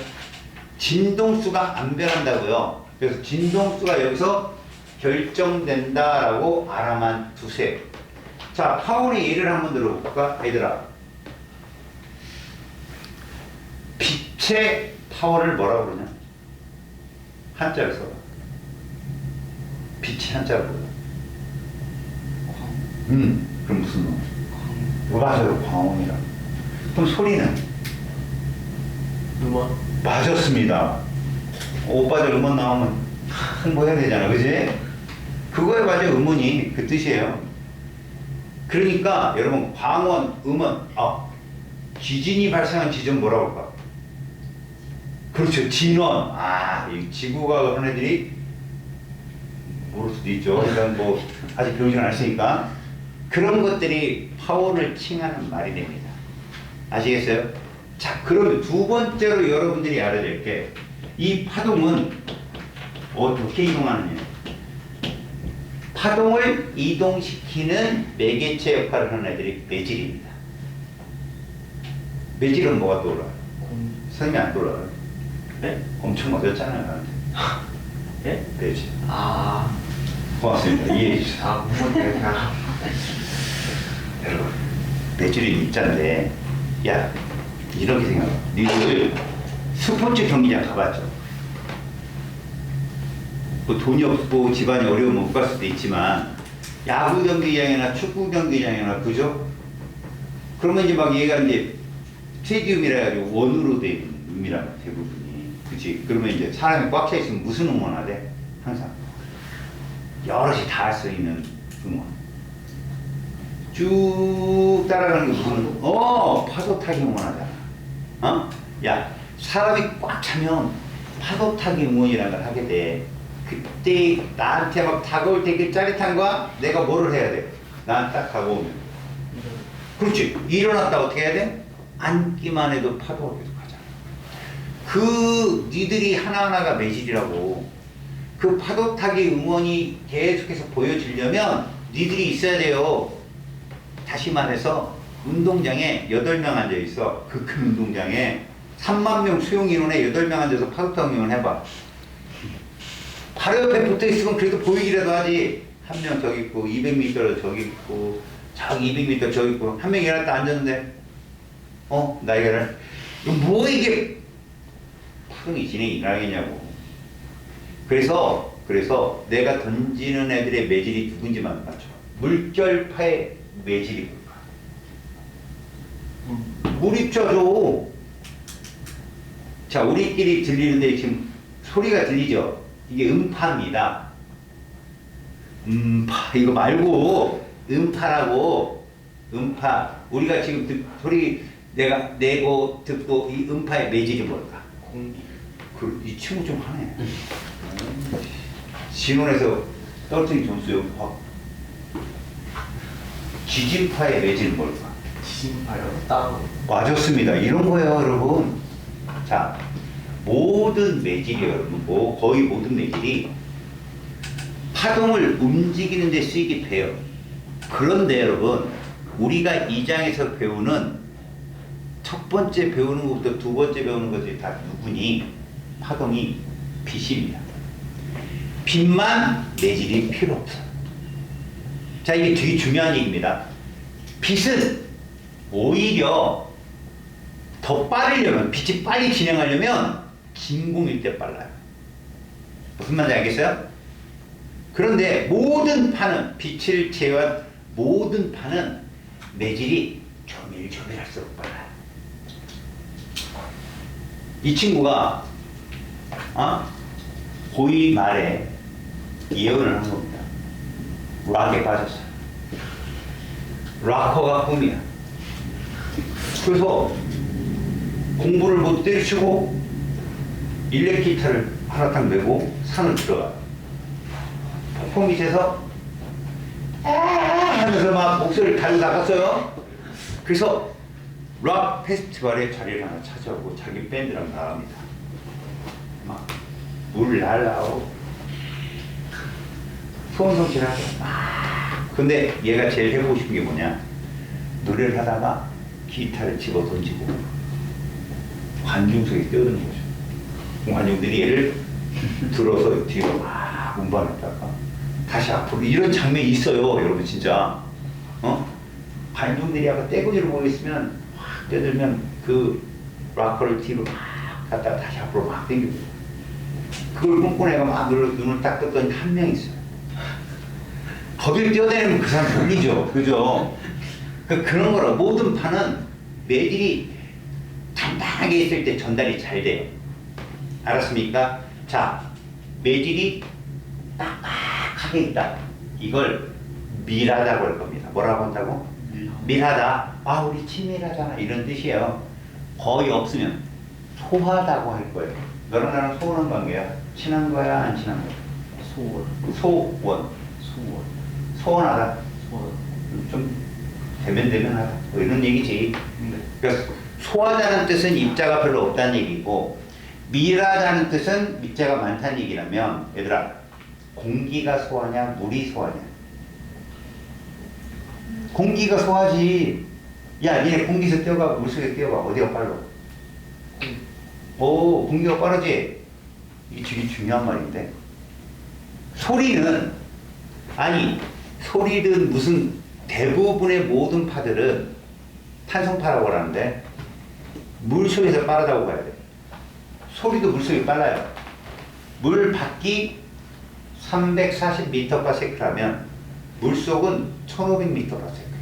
진동수가 안 변한다고요. 그래서 진동수가 여기서 결정된다라고 알아만 두세요. 자, 파원의 예를 한번 들어볼까? 얘들아, 빛의 파워를 뭐라고 그러냐? 한자를 써봐. 빛이 한자를 뭐야? 그럼 무슨 놈? 맞아요, 광원이라. 그럼 소리는? 음원. 맞았습니다. 오빠들 음원 나오면 홍보해야 되잖아, 그지? 그거에 맞아요, 음원이. 그 뜻이에요. 그러니까 여러분, 광원, 음원, 지진이 발생한 지점 뭐라고 할까? 그렇죠, 진원. 이 지구가 그런 애들이 모를 수도 있죠. 일단 뭐 아직 배우지 않았으니까 그런 것들이 파워를 칭하는 말이 됩니다. 아시겠어요? 자, 그러면 두 번째로 여러분들이 알아야 될 게, 이 파동은 어떻게 이동하느냐? 파동을 이동시키는 매개체 역할을 하는 애들이 매질입니다. 매질은 뭐가 떠올라요? 선생님이 안 떠올라요? 네? 엄청 맞았잖아요, 나한테. 예? 매질. 고맙습니다. 이해해 주세요. 여러분, 매질이 입자인데, 야, 이렇게 생각해. 니들 스포츠 경기장 가봤죠? 뭐 돈이 없고 집안이 어려우면 못 갈 수도 있지만 야구 경기장이나 축구 경기장이나, 그죠? 그러면 이제 막 얘가 이제 스테디움이라 해가지고 원으로 돼 있는 의미란 대부분이, 그치? 그러면 이제 사람이 꽉 차 있으면 무슨 응원하대? 항상 여럿이 다 할 수 있는 응원. 쭉 따라가는 게 무슨, 파도 타기 응원하잖아. 야, 사람이 꽉 차면 파도 타기 응원이라는 걸 하게 돼. 그때 나한테 막 다가올 때 그 짜릿한 거야? 내가 뭐를 해야 돼? 나한테 딱 다가오면. 그렇지. 일어났다 어떻게 해야 돼? 앉기만 해도 파도가 계속 가잖아. 그 니들이 하나하나가 매질이라고. 그 파도 타기 응원이 계속해서 보여지려면 니들이 있어야 돼요. 다시 말해서 운동장에 8명 앉아있어. 그 큰 운동장에 3만 명 수용 인원에 8명 앉아서 파도 타고 인원 해봐. 바로 옆에 붙어 있으면 그래도 보이기라도 하지. 한 명 저기 있고 200m 저기 있고 저기 200m 저기 있고 한 명이 일어났다 앉았는데 나이가를 뭐 이게 파동이 진행이 일어나겠냐고. 그래서 내가 던지는 애들의 매질이 누군지만 맞춰. 물결파의 매질이 뭘까? 물이 쪄줘. 자, 우리끼리 들리는데 지금 소리가 들리죠? 이게 음파입니다. 음파, 이거 말고 음파라고. 음파. 우리가 지금 소리 내가 내고 듣고 이 음파의 매질이 뭘까? 공기. 이 친구 좀 하네. 진원에서 떨어뜨린 점수요. 지진파의 매질은 뭘까? 지진파요? 따로. 맞았습니다. 이런 거예요, 여러분. 자, 모든 매질이요, 여러분. 거의 모든 매질이 파동을 움직이는 데 쓰이게 돼요. 그런데 여러분, 우리가 2장에서 배우는 첫 번째 배우는 것부터 두 번째 배우는 것이 다 누구니? 파동이 빛입니다. 빛만 매질이 필요 없어. 자, 이게 되게 중요한 얘기입니다. 빛은 오히려 더 빠르려면, 빛이 빨리 진행하려면 진공일 때 빨라요. 무슨 말인지 알겠어요? 그런데 모든 파는, 빛을 제외한 모든 파는 매질이 조밀조밀할수록 빨라요. 이 친구가 고2 말에 예언을 한 겁니다. 락에 빠졌어요. 락커가 꿈이야. 그래서 공부를 못 때려치고 일렉기타를 하나 딱 메고 산을 들어가요. 폭포 밑에서 하면서 막 목소리를 달고 나갔어요. 그래서 락 페스티벌에 자리를 하나 차지하고 자기 밴드랑 나갑니다. 막 물 날라오고 소원성취를 하죠. 근데 얘가 제일 해보고 싶은 게 뭐냐? 노래를 하다가 기타를 집어 던지고 관중 속에 뛰어드는 거죠. 관중들이 얘를 들어서 뒤로 막 운반했다가 다시 앞으로, 이런 장면이 있어요, 여러분. 진짜 관중들이 아까 떼구지를 보고 있으면 확 뛰어들면 그 락커를 뒤로 막 갔다가 다시 앞으로 막 당기고, 그걸 꿈꾼 애가 막 눈을 딱 떴더니 한 명 있어요. 거기를 뛰어다니면 그 사람 돌리죠. 그죠? 그런 거라. 모든 파는 매질이 단단하게 있을 때 전달이 잘 돼요. 알았습니까? 자, 매질이 딱딱하게 있다. 이걸 밀하다고 할 겁니다. 뭐라고 한다고? 밀하다. 우리 친밀하잖아. 이런 뜻이에요. 거의 없으면 소하다고 할 거예요. 너랑 나랑 소원한 관계야? 친한 거야? 안 친한 거야? 소원. 소원. 소원. 소원하다. 소원. 좀 대면대면하다. 뭐 이런 얘기지. 그러니까 소하다는 뜻은 입자가 별로 없다는 얘기고, 밀하다는 뜻은 밑자가 많다는 얘기라면, 얘들아, 공기가 소하냐, 물이 소하냐? 공기가 소하지. 야, 니네 공기에서 뛰어가, 물속에 뛰어가. 어디가 빨라? 공기가 빠르지? 이게 되게 중요한 말인데. 소리는, 소리든 무슨, 대부분의 모든 파들은 탄성파라고 하는데 물속에서 빠르다고 봐야 돼. 소리도 물속이 빨라요. 물 밖이 340m/s라면 물속은 1500m/s예요.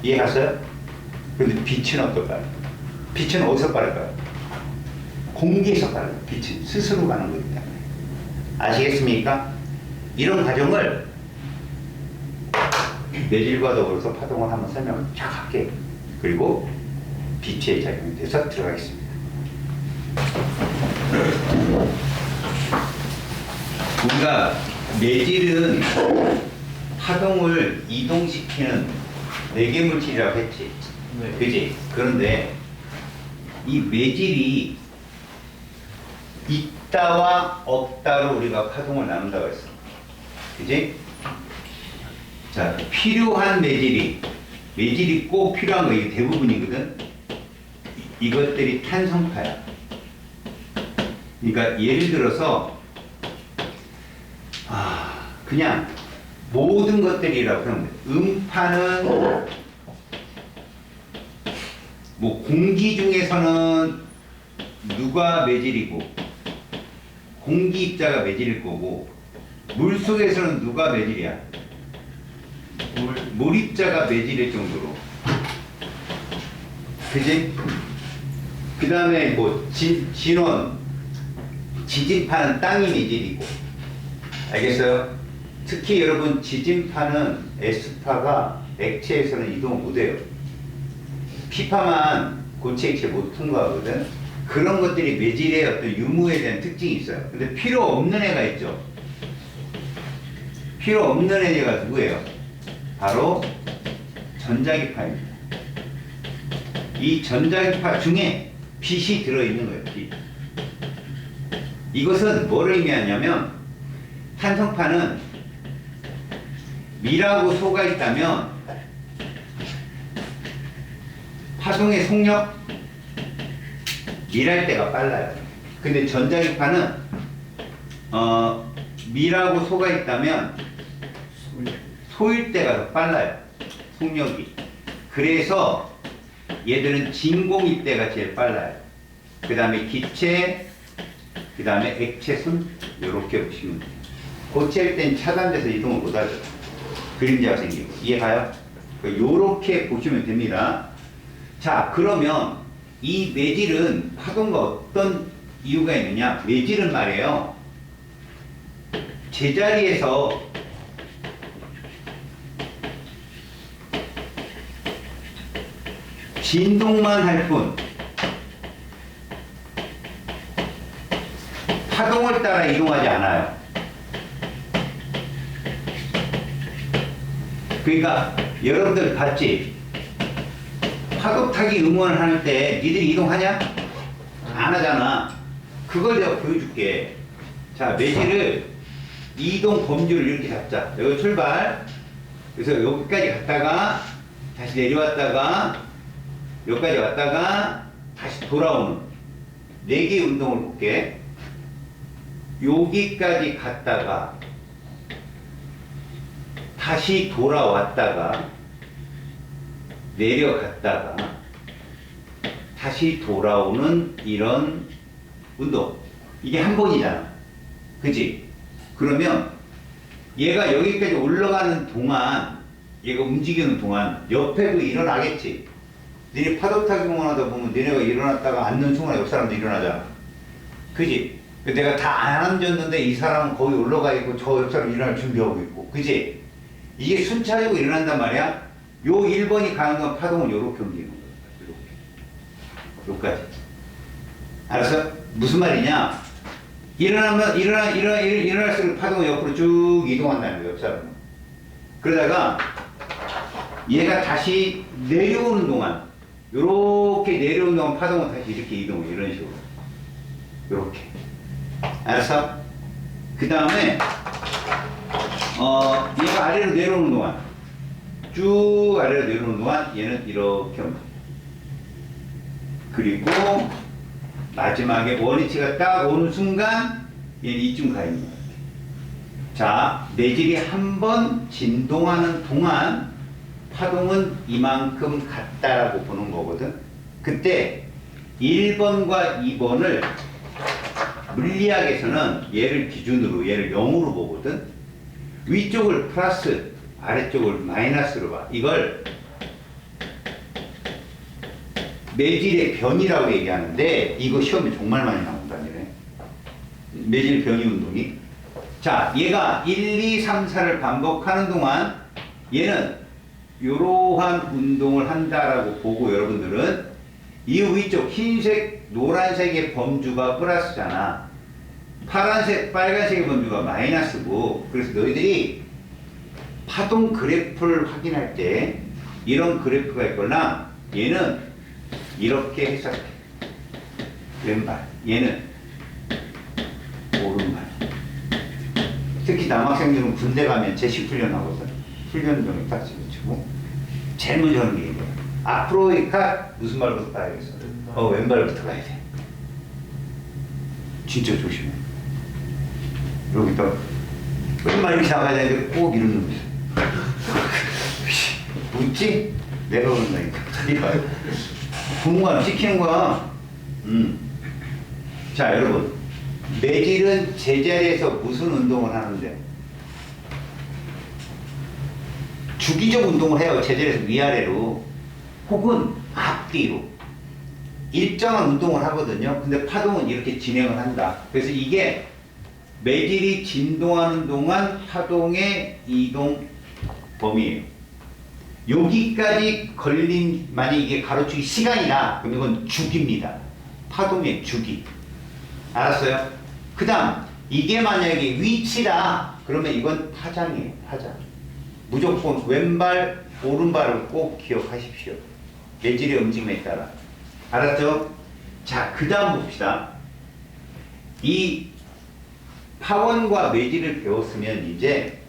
이해 갔어요? 그런데 빛은 어떨까요? 빛은 어디서 빠를까요? 공기에서 빠르요. 빛은 스스로 가는 거기 때문에. 아시겠습니까? 이런 과정을 매질과 더불어서 파동을 한번 설명을 쫙 할게요. 그리고 빛의 작용에 대해서 들어가겠습니다. 우리가 매질은 파동을 이동시키는 매개물질이라고 했지. 네. 그지? 그런데 이 매질이 있다와 없다로 우리가 파동을 나눈다고 했어. 그지? 자, 필요한 매질이 꼭 필요한 거, 이게 대부분이거든. 이것들이 탄성파야. 그러니까 예를 들어서 그냥 모든 것들이라고 하면 음파는 뭐 공기 중에서는 누가 매질이고 공기 입자가 매질일 거고 물 속에서는 누가 매질이야? 물 입자가 매질일 정도로. 그지? 그 다음에 뭐 진원 지진파는 땅이 매질이고. 알겠어요? 특히 여러분 지진파는 S파가 액체에서는 이동 못해요. P파만 고체 액체 못 통과하거든. 그런 것들이 매질의 어떤 유무에 대한 특징이 있어요. 근데 필요 없는 애가 있죠. 필요 없는 애가 누구예요? 바로 전자기파입니다. 이 전자기파 중에 빛이 들어있는 거예요. 빛. 이것은 뭐를 의미하냐면 탄성파는 밀하고 소가 있다면 파동의 속력 밀할 때가 빨라요. 근데 전자기파는 밀하고 소가 있다면 소일 때가 더 빨라요. 속력이. 그래서 얘들은 진공일 때가 제일 빨라요. 그 다음에 기체, 그 다음에 액체순 이렇게 보시면 돼요. 고체일 땐 차단돼서 이동을 못하죠. 그림자가 생기고. 이해가요? 요렇게 보시면 됩니다. 자, 그러면 이 매질은 파동과 어떤 이유가 있느냐? 매질은 말이에요. 제자리에서 진동만 할 뿐 파동을 따라 이동하지 않아요. 그러니까 여러분들 봤지? 파도 타기 응원을 할 때 니들이 이동하냐? 안 하잖아. 그걸 내가 보여줄게. 자, 매질을 이동 범주를 이렇게 잡자. 여기 출발. 그래서 여기까지 갔다가 다시 내려왔다가 여기까지 왔다가 다시 돌아오는 4개의 운동을 볼게. 여기까지 갔다가 다시 돌아왔다가 내려갔다가 다시 돌아오는 이런 운동. 이게 한 번이잖아. 그치? 그러면 얘가 여기까지 올라가는 동안, 얘가 움직이는 동안 옆에도 일어나겠지. 너네 파도 타기 응원하다 보면 너네가 일어났다가 앉는 순간 옆 사람도 일어나잖아. 그지? 내가 다 안 앉았는데 이 사람은 거기 올라가 있고 저 옆 사람 일어날 준비하고 있고. 그지? 이게 순차적으로 일어난단 말이야. 요 1번이 가는 건 파동을 요렇게 움직이는 거야. 요렇게. 요까지. 알았어? 무슨 말이냐? 일어날수록 파동은 옆으로 쭉 이동한다는 거야, 옆 사람은. 그러다가 얘가 다시 내려오는 동안, 요렇게 내려오는 동안 파동은 다시 이렇게 이동해. 이런 식으로. 요렇게. 알았어? 그 다음에, 얘가 아래로 내려오는 동안, 쭉 아래로 내려오는 동안 얘는 이렇게 옵니다. 그리고 마지막에 원위치가 딱 오는 순간 얘는 이쯤 가 있는 거예요. 자, 매질이 한 번 진동하는 동안 파동은 이만큼 같다라고 보는 거거든. 그때 1번과 2번을 물리학에서는 얘를 기준으로 얘를 0으로 보거든. 위쪽을 플러스, 아래쪽을 마이너스로 봐. 이걸 매질의 변이라고 얘기하는데 이거 시험에 정말 많이 나온다네. 매질 변이 운동이. 자, 얘가 1, 2, 3, 4를 반복하는 동안 얘는 이러한 운동을 한다라고 보고 여러분들은 이 위쪽 흰색, 노란색의 범주가 플러스잖아. 파란색, 빨간색의 범주가 마이너스고. 그래서 너희들이 파동 그래프를 확인할 때 이런 그래프가 있거나 얘는 이렇게 해석해. 왼발, 얘는 오른발. 특히 남학생들은 군대 가면 제식 훈련하거든. 훈련병이 딱 집어치고 제일 먼저 하는 게 이거야. 앞으로 이까 무슨 말부터 봐야겠어. 왼발부터 가야 돼. 진짜 조심해. 여기다 왼발 이렇게 잡아야 되는데 꼭 이런 놈이 있어. 웃지? 내가 그런다니까. 자기 봐요. 부모가 시키는 거야. 자, 여러분. 매질은 제자리에서 무슨 운동을 하는데? 주기적 운동을 해요. 제자리에서 위아래로. 혹은 앞뒤로. 일정한 운동을 하거든요. 근데 파동은 이렇게 진행을 한다. 그래서 이게 매질이 진동하는 동안 파동의 이동 범위예요. 여기까지 걸린, 만약 이게 가로축이 시간이다. 그럼 이건 주기입니다. 파동의 주기. 알았어요? 그 다음, 이게 만약에 위치다. 그러면 이건 파장이에요. 파장. 무조건 왼발, 오른발을 꼭 기억하십시오. 매질의 움직임에 따라. 알았죠? 자, 그 다음 봅시다. 이 파원과 매질을 배웠으면 이제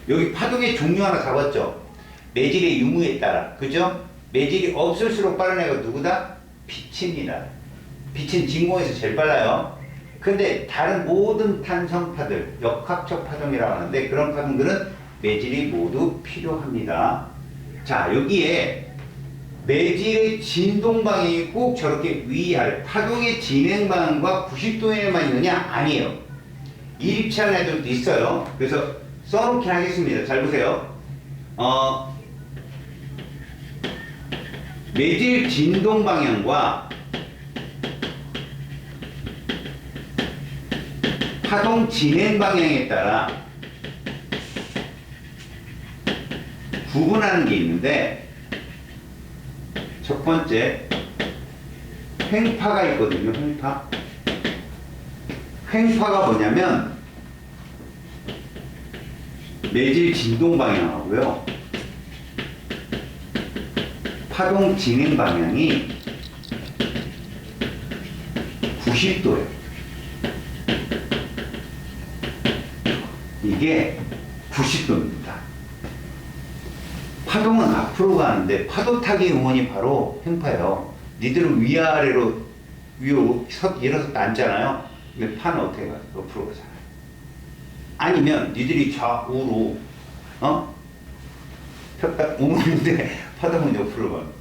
여기 파동의 종류 하나 잡았죠? 매질의 유무에 따라. 그죠? 매질이 없을수록 빠른 애가 누구다? 빛입니다. 빛은 진공에서 제일 빨라요. 근데 다른 모든 탄성파들, 역학적 파동이라고 하는데 그런 파동들은 매질이 모두 필요합니다. 자, 여기에 매질의 진동 방향이 꼭 저렇게 위아래, 파동의 진행 방향과 90도에만 있느냐? 아니에요. 일치하는 애들도 있어요. 그래서 써놓긴 하겠습니다. 잘 보세요. 매질 진동 방향과 파동 진행 방향에 따라 구분하는 게 있는데 첫 번째 횡파가 있거든요. 횡파. 횡파가 뭐냐면 매질 진동 방향하고요. 파동 진행 방향이 90도예요. 이게 90도입니다. 파동은 앞으로 가는데 파도 타기 응원이 바로 횡파예요. 니들은 위아래로 일어서 앉잖아요. 근데 파는 어떻게 가요? 옆으로 가잖아요. 아니면 니들이 좌우로 폈다 오는데 파동은 옆으로 가요.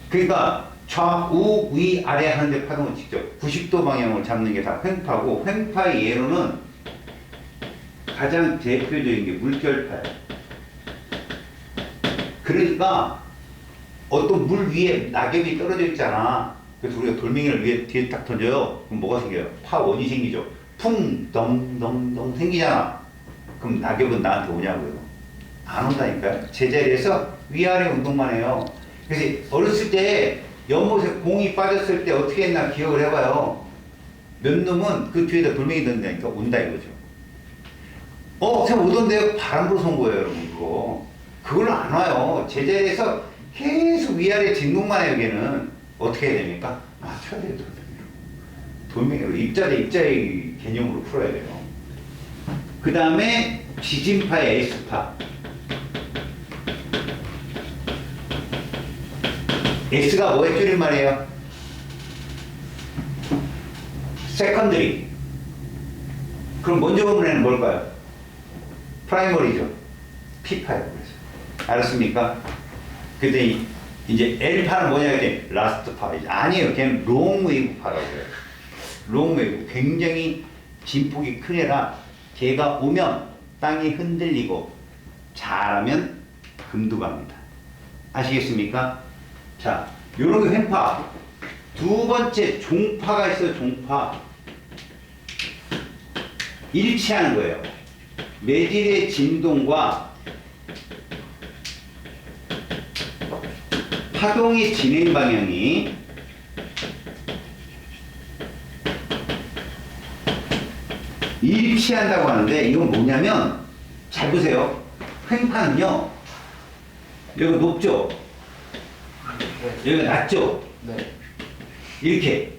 그러니까 좌우 위아래 하는데 파동은 직접 90도 방향을 잡는 게 다 횡파고, 횡파의 예로는 가장 대표적인 게 물결파예요. 그러니까 어떤 물 위에 낙엽이 떨어져 있잖아. 그래서 우리가 돌멩이를 위에 뒤에 딱 던져요. 그럼 뭐가 생겨요? 파원이 생기죠. 풍, 덩 생기잖아. 그럼 낙엽은 나한테 오냐고요? 안 온다니까요. 제자리에서 위아래 운동만 해요. 그래서 어렸을 때 연못에 공이 빠졌을 때 어떻게 했나 기억을 해봐요. 몇 놈은 그 뒤에다 돌멩이 던지니까 온다 이거죠. 쌤 오던데요? 바람 불어서 온 거예요, 여러분. 그걸로 안 와요. 제자리에서 계속 위아래 진동만 해요, 걔는. 어떻게 해야 됩니까? 맞춰야 돼요, 돌멩이로. 입자의 개념으로 풀어야 돼요. 그 다음에 지진파의 S파. S가 뭐의 줄임말이에요? 세컨드리. 그럼 먼저 보는 애는 뭘까요? 프라이머리죠. P파예요. 그래서. 알았습니까? 근데 이제 L파는 뭐냐 했더니 라스트파. 아니에요. 걔는 롱웨이브파라고 해요. 롱웨이브. 굉장히 진폭이 큰 애라 걔가 오면 땅이 흔들리고 잘하면 금두갑니다. 아시겠습니까? 자, 요런 게 횡파. 두 번째 종파가 있어요. 종파. 일치하는 거예요. 매질의 진동과 파동의 진행 방향이 일치한다고 하는데 이건 뭐냐면 잘 보세요. 횡파는요. 여기가 높죠? 여기가 낮죠? 네. 이렇게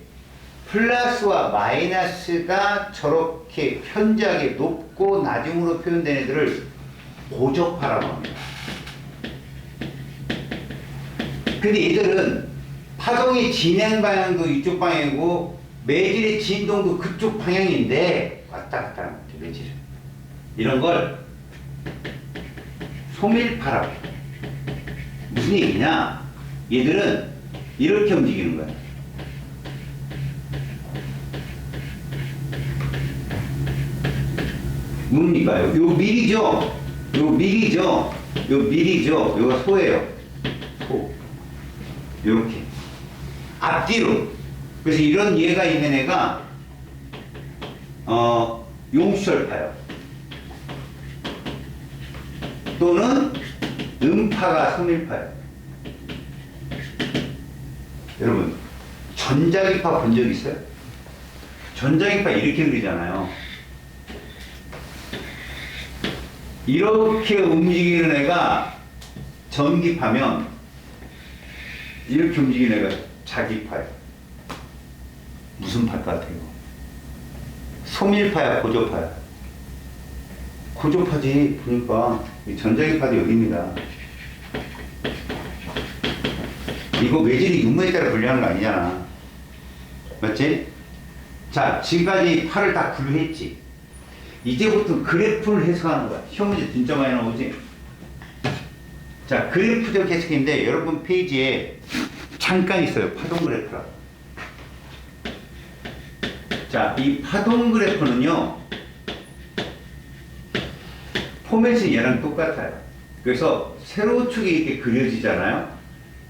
플러스와 마이너스가 저렇게 현저하게 높고 낮음으로 표현된 애들을 고적파라고 합니다. 근데 얘들은 파동의 진행 방향도 이쪽 방향이고 매질의 진동도 그쪽 방향인데 왔다 갔다 하는 거죠, 매질은. 이런 걸 소밀파라고 해요. 무슨 얘기냐? 얘들은 이렇게 움직이는 거야. 뭡니까? 요 밀이죠? 요 밀이죠? 요 밀이죠? 요가 소예요. 소. 요렇게. 앞뒤로. 그래서 이런 얘가 있는 애가, 용수철파요. 또는 음파가 소밀파예요. 여러분, 전자기파 본 적 있어요? 전자기파 이렇게 그리잖아요. 이렇게 움직이는 애가 전기파면 이렇게 움직이는 애가 자기파예요. 무슨 파 같아요? 소밀파야, 고조파야? 고조파지. 보니까 전자기파도 여기입니다. 이거 외질이 육면에 따라 분류하는 거 아니잖아. 맞지? 자, 지금까지 파를 다 분류했지. 이제부터 그래프를 해석하는 거야. 시험 문제 진짜 많이 나오지? 자, 그래프적 해석인데 여러분 페이지에 잠깐 있어요. 파동 그래프라고. 자, 이 파동 그래프는요, 포맷은 얘랑 똑같아요. 그래서 세로축이 이렇게 그려지잖아요.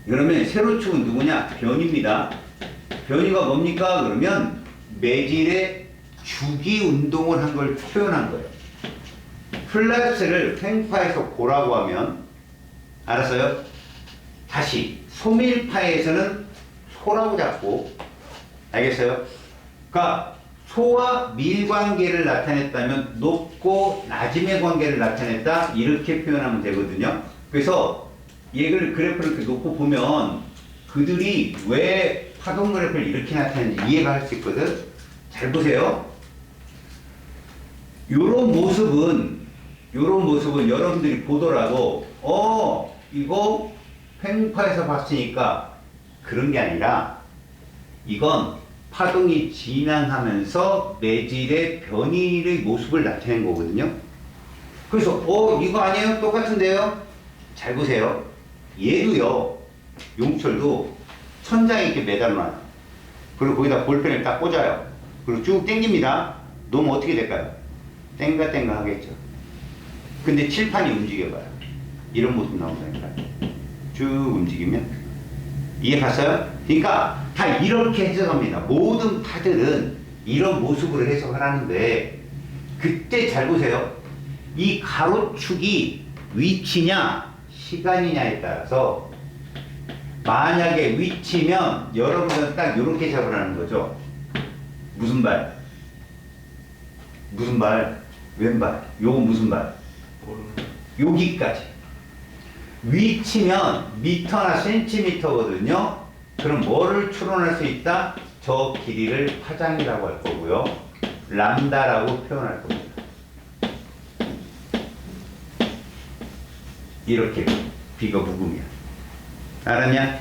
그러면 세로축은 누구냐? 변입니다. 변이가 뭡니까? 그러면 매질의 주기 운동을 한 걸 표현한 거예요. 플라스를 횡파에서 고라고 하면, 알았어요? 다시 소밀파에서는 소라고 잡고, 알겠어요? 그러니까 소와 밀 관계를 나타냈다면 높고 낮음의 관계를 나타냈다, 이렇게 표현하면 되거든요. 그래서 얘를 그래프를 이렇게 놓고 보면 그들이 왜 파동 그래프를 이렇게 나타내는지 이해가 할 수 있거든. 잘 보세요. 요런 모습은 여러분들이 보더라도 이거 횡파에서 봤으니까 그런 게 아니라 이건 파동이 진행하면서 매질의 변이의 모습을 나타낸 거거든요. 그래서 이거 아니에요? 똑같은데요? 잘 보세요. 얘도요, 용철도 천장에 이렇게 매달아놔요. 그리고 거기다 볼펜을 딱 꽂아요. 그리고 쭉 당깁니다. 놓으면 어떻게 될까요? 땡가 하겠죠. 근데 칠판이 움직여봐요. 이런 모습 나온다니까요. 쭉 움직이면. 이해 갔어요? 그러니까 다 이렇게 해석합니다. 모든 파들은 이런 모습으로 해석을 하는데, 그때 잘 보세요. 이 가로축이 위치냐 시간이냐에 따라서, 만약에 위치면 여러분들은 딱 이렇게 해석을 하는 거죠. 무슨 발? 무슨 발? 왼발. 요거 무슨 발? 여기까지. 위치면 미터나 센티미터거든요. 그럼 뭐를 추론할 수 있다? 저 길이를 파장이라고 할 거고요. 람다라고 표현할 겁니다. 이렇게 비가 무궁이야. 알았냐?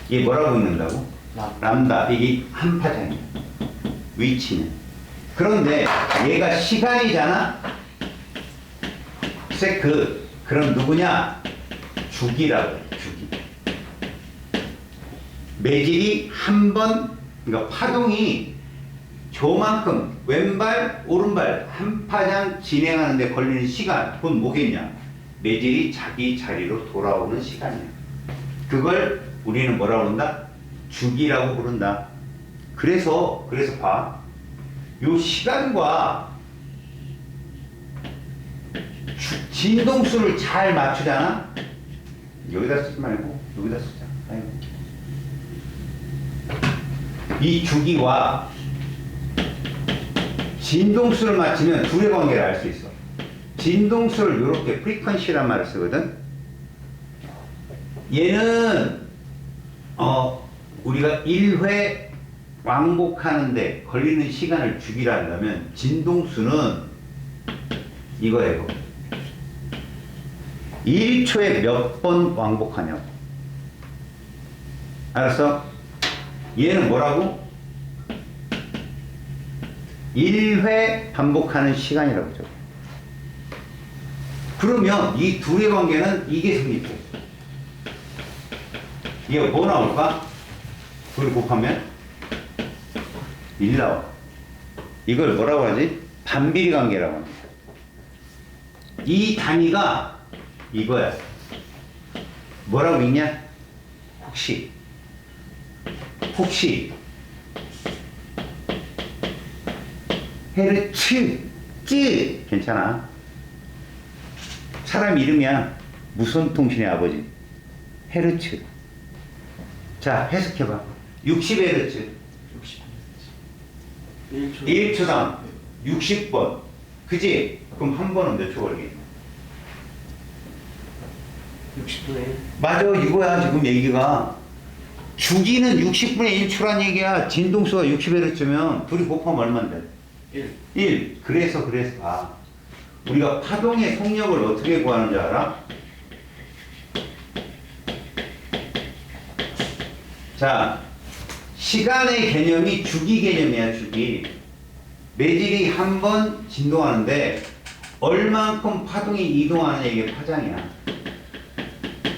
이게 뭐라고 읽는다고? 람다. 이게 한 파장이야. 위치는. 그런데 얘가 시간이잖아? 세크. 그럼 누구냐? 주기라고 해. 주기. 매질이 한 번, 그러니까 파동이 저만큼 왼발, 오른발 한 파장 진행하는데 걸리는 시간, 그건 뭐겠냐? 매질이 자기 자리로 돌아오는 시간이야. 그걸 우리는 뭐라고 부른다? 주기라고 부른다. 그래서 봐. 요 시간과 진동수를 잘 맞추잖아? 여기다 쓰지 말고 여기다 쓰자. 아이고. 이 주기와 진동수를 맞추면 둘의 관계를 알 수 있어. 진동수를 이렇게 프리퀀시란 말을 쓰거든. 얘는 우리가 1회 왕복하는데 걸리는 시간을 주기라 한다면, 진동수는 이거예요. 1초에 몇 번 왕복하냐고. 알았어? 얘는 뭐라고? 1회 반복하는 시간이라고 죠. 그러면 이 둘의 관계는 이게 성립해. 이게 뭐 나올까? 둘이 곱하면 1 나와. 이걸 뭐라고 하지? 반비례 관계라고 합니다. 이 단위가 이거야. 뭐라고 읽냐? 혹시 헤르츠 쯔 괜찮아. 사람 이름이야. 무선통신의 아버지 헤르츠. 자, 해석해봐. 60헤르츠 1초당 60번. 그지? 그럼 한 번은 몇 초 걸리겠냐? 60분의 1. 맞아, 이거야 지금 얘기가. 주기는 60분의 1초란 얘기야. 진동수가 60Hz면 둘이 곱하면 얼마인데? 1. 그래서 우리가 파동의 속력을 어떻게 구하는 줄 알아? 자, 시간의 개념이 주기 개념이야. 주기. 매질이 한 번 진동하는데 얼만큼 파동이 이동하느냐, 이게 파장이야.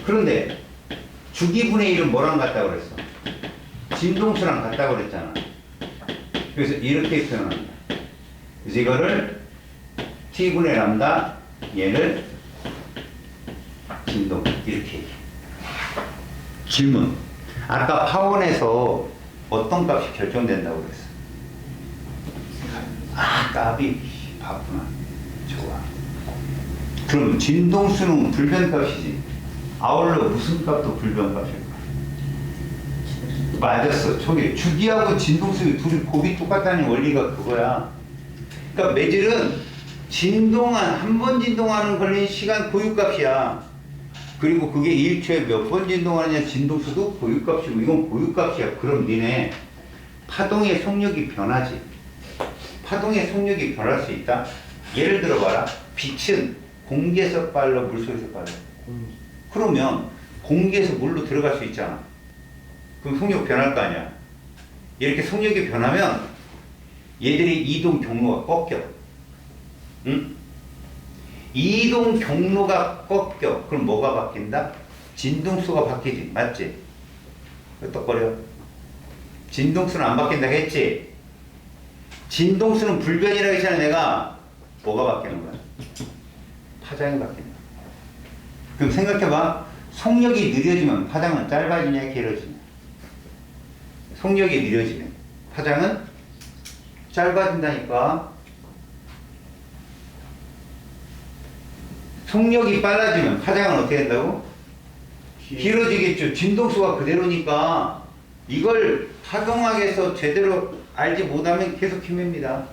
그런데 주기분의 1은 뭐랑 같다고 그랬어? 진동수랑 같다고 그랬잖아. 그래서 이렇게 표현합니다. 그래서 이거를 T분의 람다, 얘를 진동, 이렇게 얘기해. 질문. 아까 파원에서 어떤 값이 결정된다고 그랬어? 값이 바쁘나. 좋아. 그럼 진동수는 불변값이지. 아울러 무슨 값도 불변값일까? 맞았어. 저기 주기하고 진동수 둘이 곱이 똑같다는 원리가 그거야. 그러니까 매질은 한 번 진동하는 걸린 시간 고유값이야. 그리고 그게 1초에 몇 번 진동하느냐, 진동수도 고유값이고, 이건 고유값이야. 그럼 니네 파동의 속력이 변하지. 파동의 속력이 변할 수 있다. 예를 들어봐라. 빛은 공기에서 빨라, 물속에서 빨라. 그러면 공기에서 물로 들어갈 수 있잖아. 그럼 속력 변할 거 아니야. 이렇게 속력이 변하면 얘들이 이동 경로가 꺾여. 응? 이동 경로가 꺾여. 그럼 뭐가 바뀐다? 진동수가 바뀌지. 맞지? 떡거려. 진동수는 안 바뀐다 했지? 진동수는 불변이라고 했잖아. 내가 뭐가 바뀌는 거야? 파장이 바뀐다. 그럼 생각해봐. 속력이 느려지면 파장은 짧아지냐, 길어지냐? 속력이 느려지면 파장은 짧아진다니까. 속력이 빨라지면 파장은 어떻게 된다고? 길어지겠죠. 진동수가 그대로니까. 이걸 파동학에서 제대로 알지 못하면 계속 헤맵니다.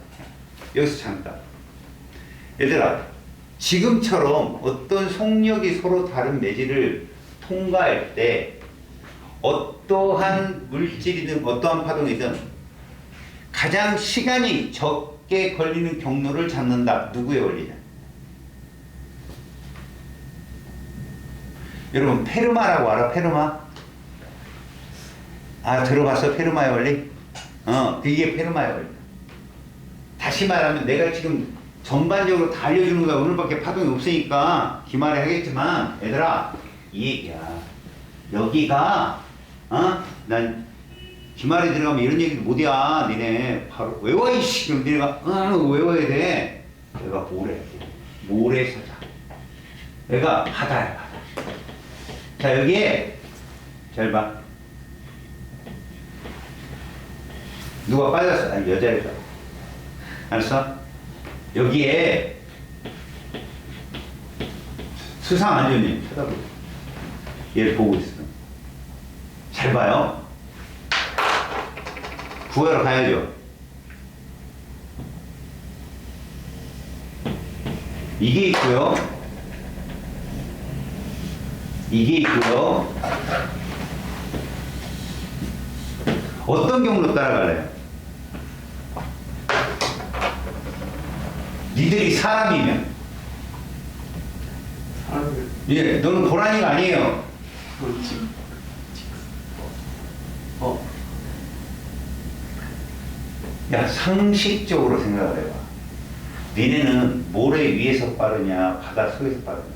여기서 잠깐. 얘들아, 지금처럼 어떤 속력이 서로 다른 매질을 통과할 때 어떠한 물질이든 어떠한 파동이든 가장 시간이 적게 걸리는 경로를 잡는다. 누구의 원리냐? 여러분, 페르마라고 알아? 페르마? 들어봤어? 페르마의 원리? 그게 페르마의 원리. 다시 말하면 내가 지금 전반적으로 다 알려주는 거야. 오늘밖에 파동이 없으니까 기말에 하겠지만, 얘들아, 이 얘기야. 여기가 난 기말에 들어가면 이런 얘기를 못이야. 니네 바로 외워. 이씨. 그럼 니네가 외워야 돼. 내가 모래사자. 내가 바다야, 바다. 자, 여기에 잘 봐. 누가 빠졌어? 아니, 여자애가. 알았어? 여기에 수상 안전님 쳐다보고 얘를 보고 있어. 잘 봐요. 구하러 가야죠. 이게 있고요. 이게 있고요. 어떤 경우로 따라갈래요? 니들이 사람이면. 사람을 예, 너는 고라니가 아니에요. 그렇지. 야, 상식적으로 생각을 해봐. 니네는 모래 위에서 빠르냐, 바다 속에서 빠르냐?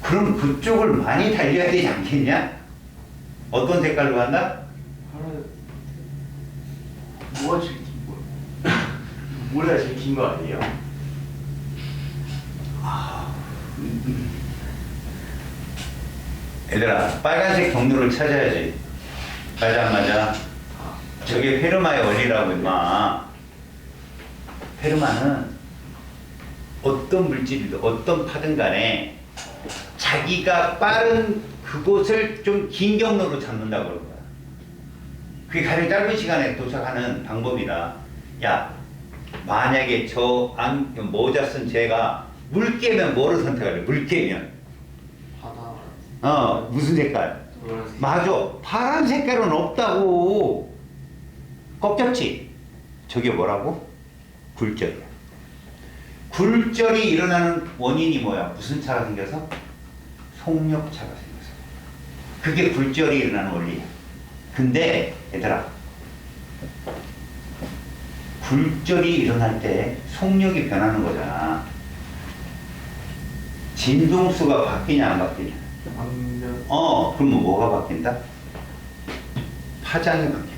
그럼 그쪽을 많이 달려야 되지 않겠냐? 어떤 색깔로 간다? 하나 뭐가 제일 긴 거? 모래가 제일 긴 거 아니에요? 얘들아, 빨간색 경로를 찾아야지. 맞아, 안 맞아? 저게 페르마의 원리라고, 임마. 페르마는 어떤 물질이든 어떤 파든 간에 자기가 빠른 그곳을 좀 긴 경로로 잡는다고 그러는 거야. 그게 가장 짧은 시간에 도착하는 방법이다. 야, 만약에 저 모자 쓴 쟤가 물개면 뭐를 선택할래? 물개면. 바다. 무슨 색깔? 노란색. 맞아. 파란 색깔은 없다고. 꺾였지? 저게 뭐라고? 굴절이야. 굴절이 일어나는 원인이 뭐야? 무슨 차가 생겨서? 속력차가 생겨서. 그게 굴절이 일어나는 원리야. 근데 얘들아, 굴절이 일어날 때 속력이 변하는 거잖아. 진동수가 바뀌냐 안 바뀌냐? 방면. 그러면 뭐가 바뀐다? 파장이 바뀌는 거야.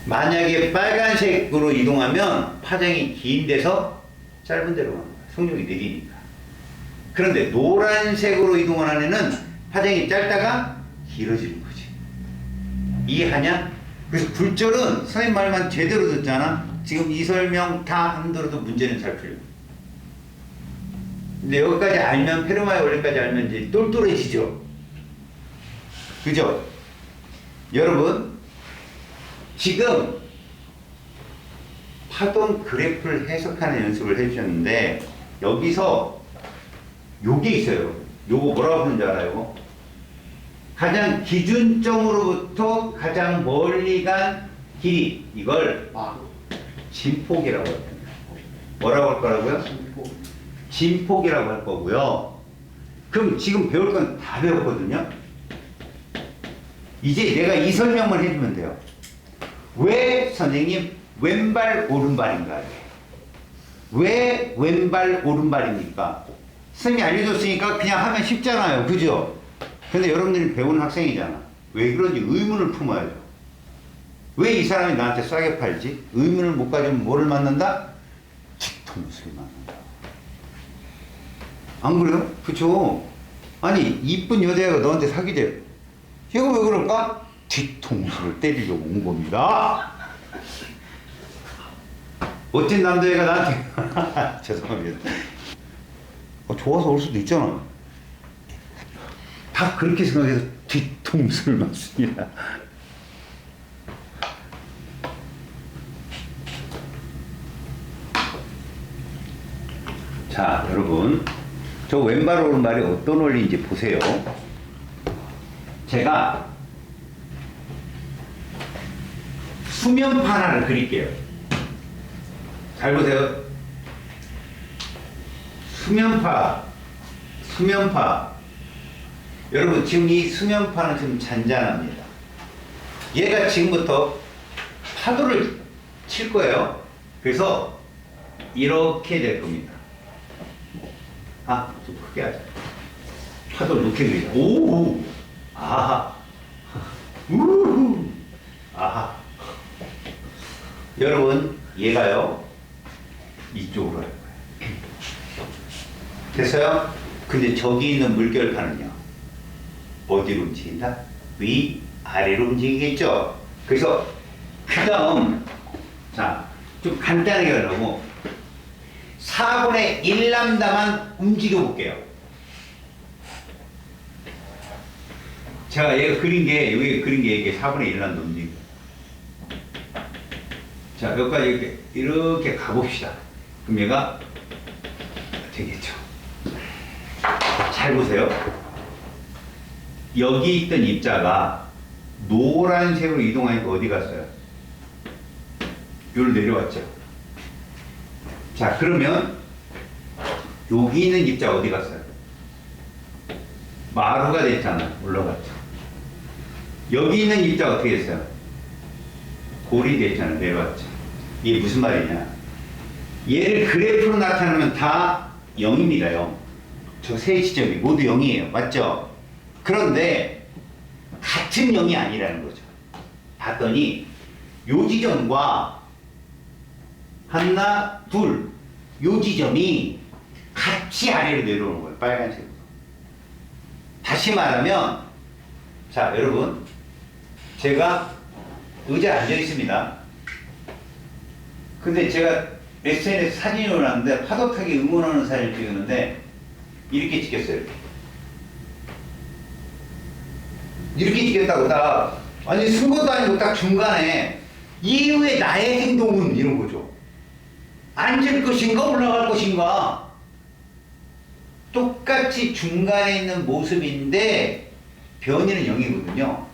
만약에 빨간색으로 이동하면 파장이 긴 데서 짧은 데로 가는 거야. 속력이 느리니까. 그런데 노란색으로 이동하는 애는 파장이 짧다가 길어지는 거지. 이해하냐? 그래서 굴절은 선생님 말만 제대로 듣잖아. 지금 이 설명 다 안 들어도 문제는 잘 풀려. 근데 여기까지 알면, 페르마의 원리까지 알면 이제 똘똘해지죠. 그죠? 여러분, 지금 파동 그래프를 해석하는 연습을 해주셨는데, 여기서 요게 있어요. 요거 뭐라고 하는지 알아요? 가장 기준점으로부터 가장 멀리 간 길이, 이걸 마루. 진폭이라고 할 겁니다. 뭐라고 할 거라고요? 진포. 진폭이라고 할 거고요. 그럼 지금 배울 건 다 배웠거든요. 이제 내가 이 설명만 해주면 돼요. 왜 선생님 왼발 오른발인가요? 왜 왼발 오른발입니까? 선생님이 알려줬으니까 그냥 하면 쉽잖아요. 그죠? 근데 여러분들이 배우는 학생이잖아. 왜 그런지 의문을 품어야죠. 왜 이 사람이 나한테 싸게 팔지? 의문을 못 가지면 뭐를 만난다? 뒤통수를 만난다. 안 그래요? 그쵸? 아니 이쁜 여자애가 너한테 사귀재. 얘가 왜 그럴까? 뒤통수를 때리려고 온 겁니다. 멋진 남자애가 나한테 죄송합니다. 좋아서 올 수도 있잖아. 다 그렇게 생각해서 뒤통수를 맞습니다. 자, 여러분, 저 왼발 오른발이 어떤 원리인지 보세요. 제가 수면파 하나를 그릴게요. 잘 보세요. 수면파. 여러분, 지금 이 수면파는 지금 잔잔합니다. 얘가 지금부터 파도를 칠 거예요. 그래서 이렇게 될 겁니다. 좀 크게 하자. 파도를 높게 그리자. 오! 아하! 우후! 아하! 여러분, 얘가요, 이쪽으로 할 거예요. 됐어요? 근데 저기 있는 물결파는요, 어디로 움직인다? 위, 아래로 움직이겠죠? 그래서, 그 다음, 자, 좀 간단하게 하려고, 4분의 1람다만 움직여 볼게요. 제가 얘가 그린 게, 여기 그린 게 이게 4분의 1람다 움직여. 자, 여기까지 이렇게 가봅시다. 그럼 얘가 되겠죠. 잘 보세요. 여기 있던 입자가 노란색으로 이동하니까 어디 갔어요? 여기로 내려왔죠. 자, 그러면 여기 있는 입자 어디 갔어요? 마루가 됐잖아요. 올라갔죠. 여기 있는 입자 어떻게 됐어요? 골이 됐잖아. 내려왔죠. 이게 무슨 말이냐? 얘를 그래프로 나타내면 다 0입니다. 0. 저 세 지점이 모두 0이에요. 맞죠? 그런데 같은 0이 아니라는 거죠. 봤더니 요 지점과 하나, 둘, 요 지점이 같이 아래로 내려오는 거예요. 빨간색으로. 다시 말하면, 자, 여러분, 제가 의자에 앉아 있습니다. 근데 제가 SNS 사진이 올랐는데 파도 타기 응원하는 사진을 찍었는데 이렇게 찍혔어요. 이렇게 찍겠다고 딱 아니 쓴 것도 아니고 딱 중간에 이후에 나의 행동은 이런 거죠. 앉을 것인가 올라갈 것인가 똑같이 중간에 있는 모습인데 변이는 0이거든요.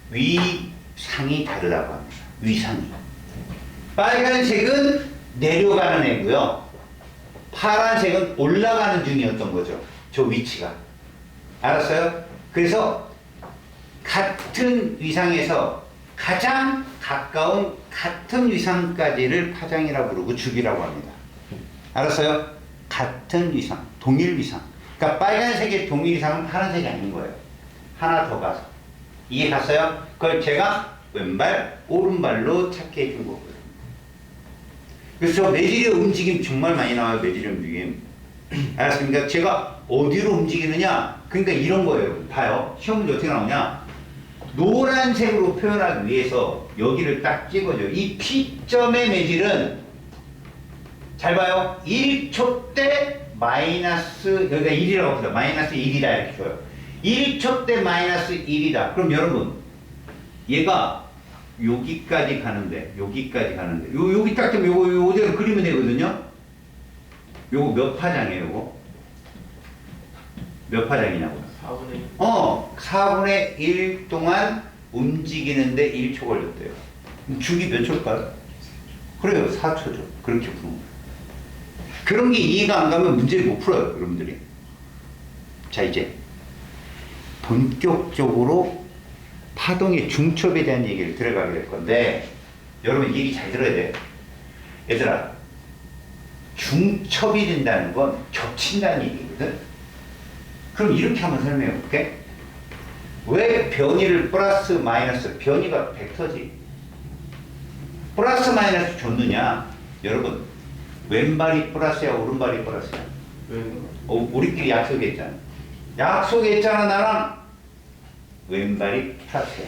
위상이 다르다고 합니다. 위상이. 빨간색은 내려가는 애고요. 파란색은 올라가는 중이었던 거죠. 저 위치가. 알았어요? 그래서 같은 위상에서 가장 가까운 같은 위상까지를 파장이라고 부르고 주기라고 합니다. 알았어요? 같은 위상, 동일 위상. 그러니까 빨간색의 동일 위상은 파란색이 아닌 거예요. 하나 더 가서. 이해 갔어요? 그걸 제가 왼발, 오른발로 찾게 해준 거고요. 그래서 저 매질의 움직임 정말 많이 나와요. 매질의 움직임. 알았습니까? 제가 어디로 움직이느냐? 그러니까 이런 거예요. 봐요. 시험 문제 어떻게 나오냐? 노란색으로 표현하기 위해서 여기를 딱 찍어줘요. 이 P점의 매질은 잘 봐요. 1초 때 마이너스 여기가 1이라고 합니다. 마이너스 1이다 이렇게 줘요. 1초 때 마이너스 1이다. 그럼 여러분 얘가 여기까지 가는데 여기까지 가는데 여기 딱 되면 요대로 그리면 되거든요. 요거 몇 파장이에요? 요거 몇 파장이냐고. 4분의 1. 4분의 1 동안 움직이는데 1초 걸렸대요. 주기 몇 초일까요? 그래요. 4초죠. 그렇게 푸는 거예요. 그런 게 이해가 안 가면 문제를 못 풀어요. 여러분들이. 자 이제 본격적으로 파동의 중첩에 대한 얘기를 들어가게 될 건데 여러분 얘기 잘 들어야 돼요. 얘들아 중첩이 된다는 건 겹친다는 얘기거든. 그럼 이렇게 한번 설명해 볼게. 왜 변이를 플러스 마이너스 변이가 벡터지 플러스 마이너스 줬느냐. 여러분 왼발이 플러스야 오른발이 플러스야. 우리끼리 약속했잖아. 약속했잖아. 나랑 왼발이 플러스야.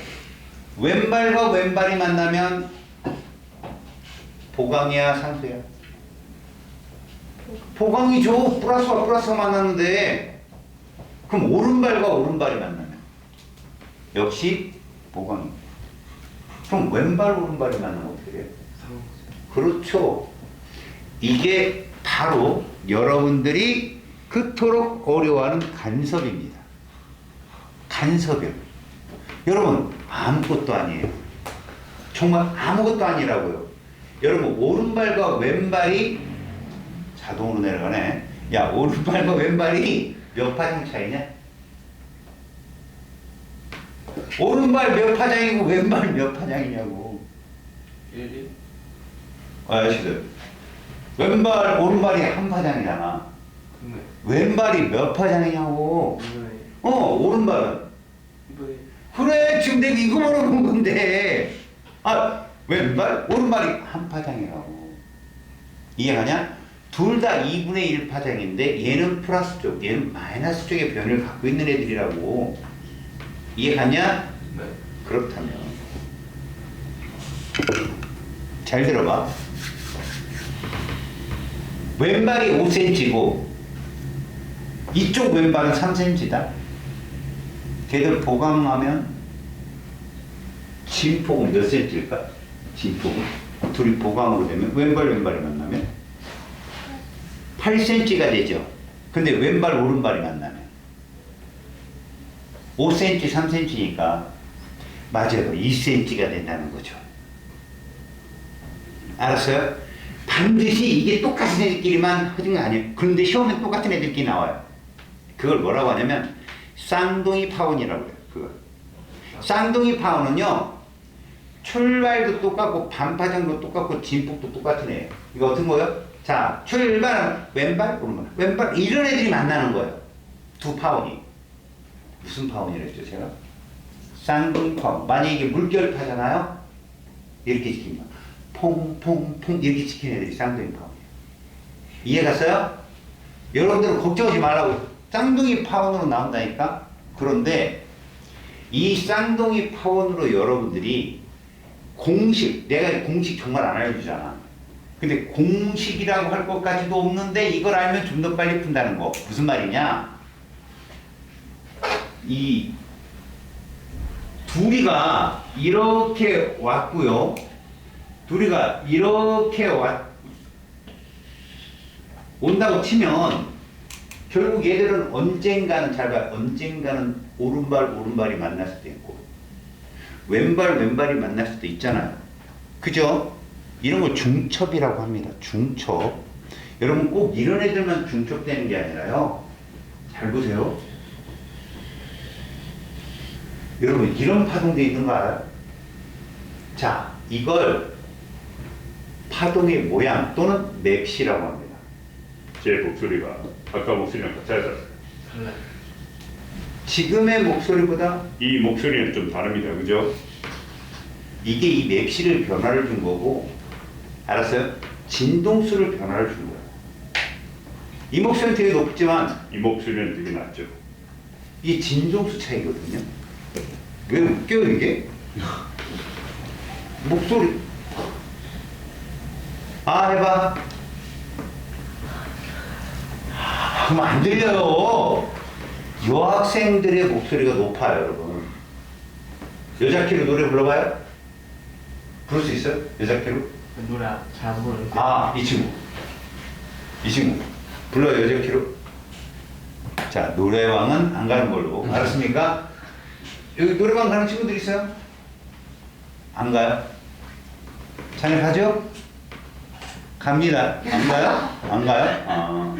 왼발과 왼발이 만나면 보강이야 상수야? 보강이죠. 플러스와 플러스가 만났는데 그럼 오른발과 오른발이 만나면 역시 보강이. 그럼 왼발 오른발이 만나면 어떻게 돼요? 그렇죠. 이게 바로 여러분들이 그토록 어려워하는 간섭입니다. 간섭이요. 여러분 아무것도 아니에요. 정말 아무것도 아니라고요. 여러분 오른발과 왼발이 자동으로 내려가네. 야 오른발과 왼발이 몇 파장 차이냐? 오른발 몇 파장이고 왼발 몇 파장이냐고. 1. 아저씨들 왼발 오른발이 한 파장이잖아. 왼발이 몇 파장이냐고. 오른발은 그래 지금 내가 이거 물어본 건데 왼발 오른발이 한 파장이라고. 이해가냐? 둘 다 2분의 1 파장인데 얘는 플러스 쪽 얘는 마이너스 쪽의 변을 갖고 있는 애들이라고. 이해가냐? 네. 그렇다면 잘 들어봐. 왼발이 5cm고 이쪽 왼발은 3cm다. 걔들 보강하면 진폭은 몇 cm일까? 진폭은 둘이 보강으로 되면 왼발이 만나면 8cm가 되죠. 근데 왼발 오른발이 만나면 5cm 3cm니까 맞아요. 2cm가 된다는 거죠. 알았어요? 반드시 이게 똑같은 애들끼리만 하는 게 아니에요. 그런데 시험에 똑같은 애들끼리 나와요. 그걸 뭐라고 하냐면 쌍둥이 파원이라고 해요. 그거. 쌍둥이 파원은요 출발도 똑같고 반파장도 똑같고 진폭도 똑같은 애예요. 이거 어떤 거예요? 자, 출발은 왼발, 오른발. 왼발 이런 애들이 만나는 거예요. 두 파원이. 무슨 파원이랬죠, 제가? 쌍둥이 파원. 만약에 이게 물결파잖아요? 이렇게 지킵니다. 퐁퐁퐁 이렇게 지키는 애들이 쌍둥이 파원이에요. 이해 갔어요? 여러분들은 걱정하지 말라고. 쌍둥이 파원으로 나온다니까? 그런데 이 쌍둥이 파원으로 여러분들이 공식, 내가 공식 정말 안 알려주잖아. 근데 공식이라고 할 것까지도 없는데 이걸 알면 좀 더 빨리 푼다는 거. 무슨 말이냐? 이 둘이가 이렇게 왔고요. 둘이가 이렇게 온다고 치면 결국 얘들은 언젠가는 잘 봐. 언젠가는 오른발이 만날 수도 있고 왼발이 만날 수도 있잖아요. 그죠? 이런 걸 중첩이라고 합니다. 중첩. 여러분 꼭 이런 애들만 중첩되는 게 아니라요. 잘 보세요. 여러분 이런 파동돼 있는 거 알아요? 자, 이걸 파동의 모양 또는 맵시라고 합니다. 제 목소리가 아까 목소리랑 같이 하잖아요. 달라요. 지금의 목소리보다 이 목소리는 좀 다릅니다. 그죠? 이게 이 맵시를 변화를 준 거고, 알았어요? 진동수를 변화를 준 거예요. 이 목소리는 되게 높지만 이 목소리는 되게 낮죠. 이 진동수 차이거든요. 왜 웃겨 이게? 목소리 해봐. 그럼 안 들려요. 여학생들의 목소리가 높아요, 여러분. 여자 키로 노래 불러봐요? 부를 수 있어요? 여자 키로? 노래 잘 안 부르는데. 이 친구 불러요, 여자 키로. 자, 노래방은 안 가는 걸로. 알았습니까? 여기 노래방 가는 친구들 있어요? 안 가요? 자네 가죠? 갑니다. 안 가요? 안 가요?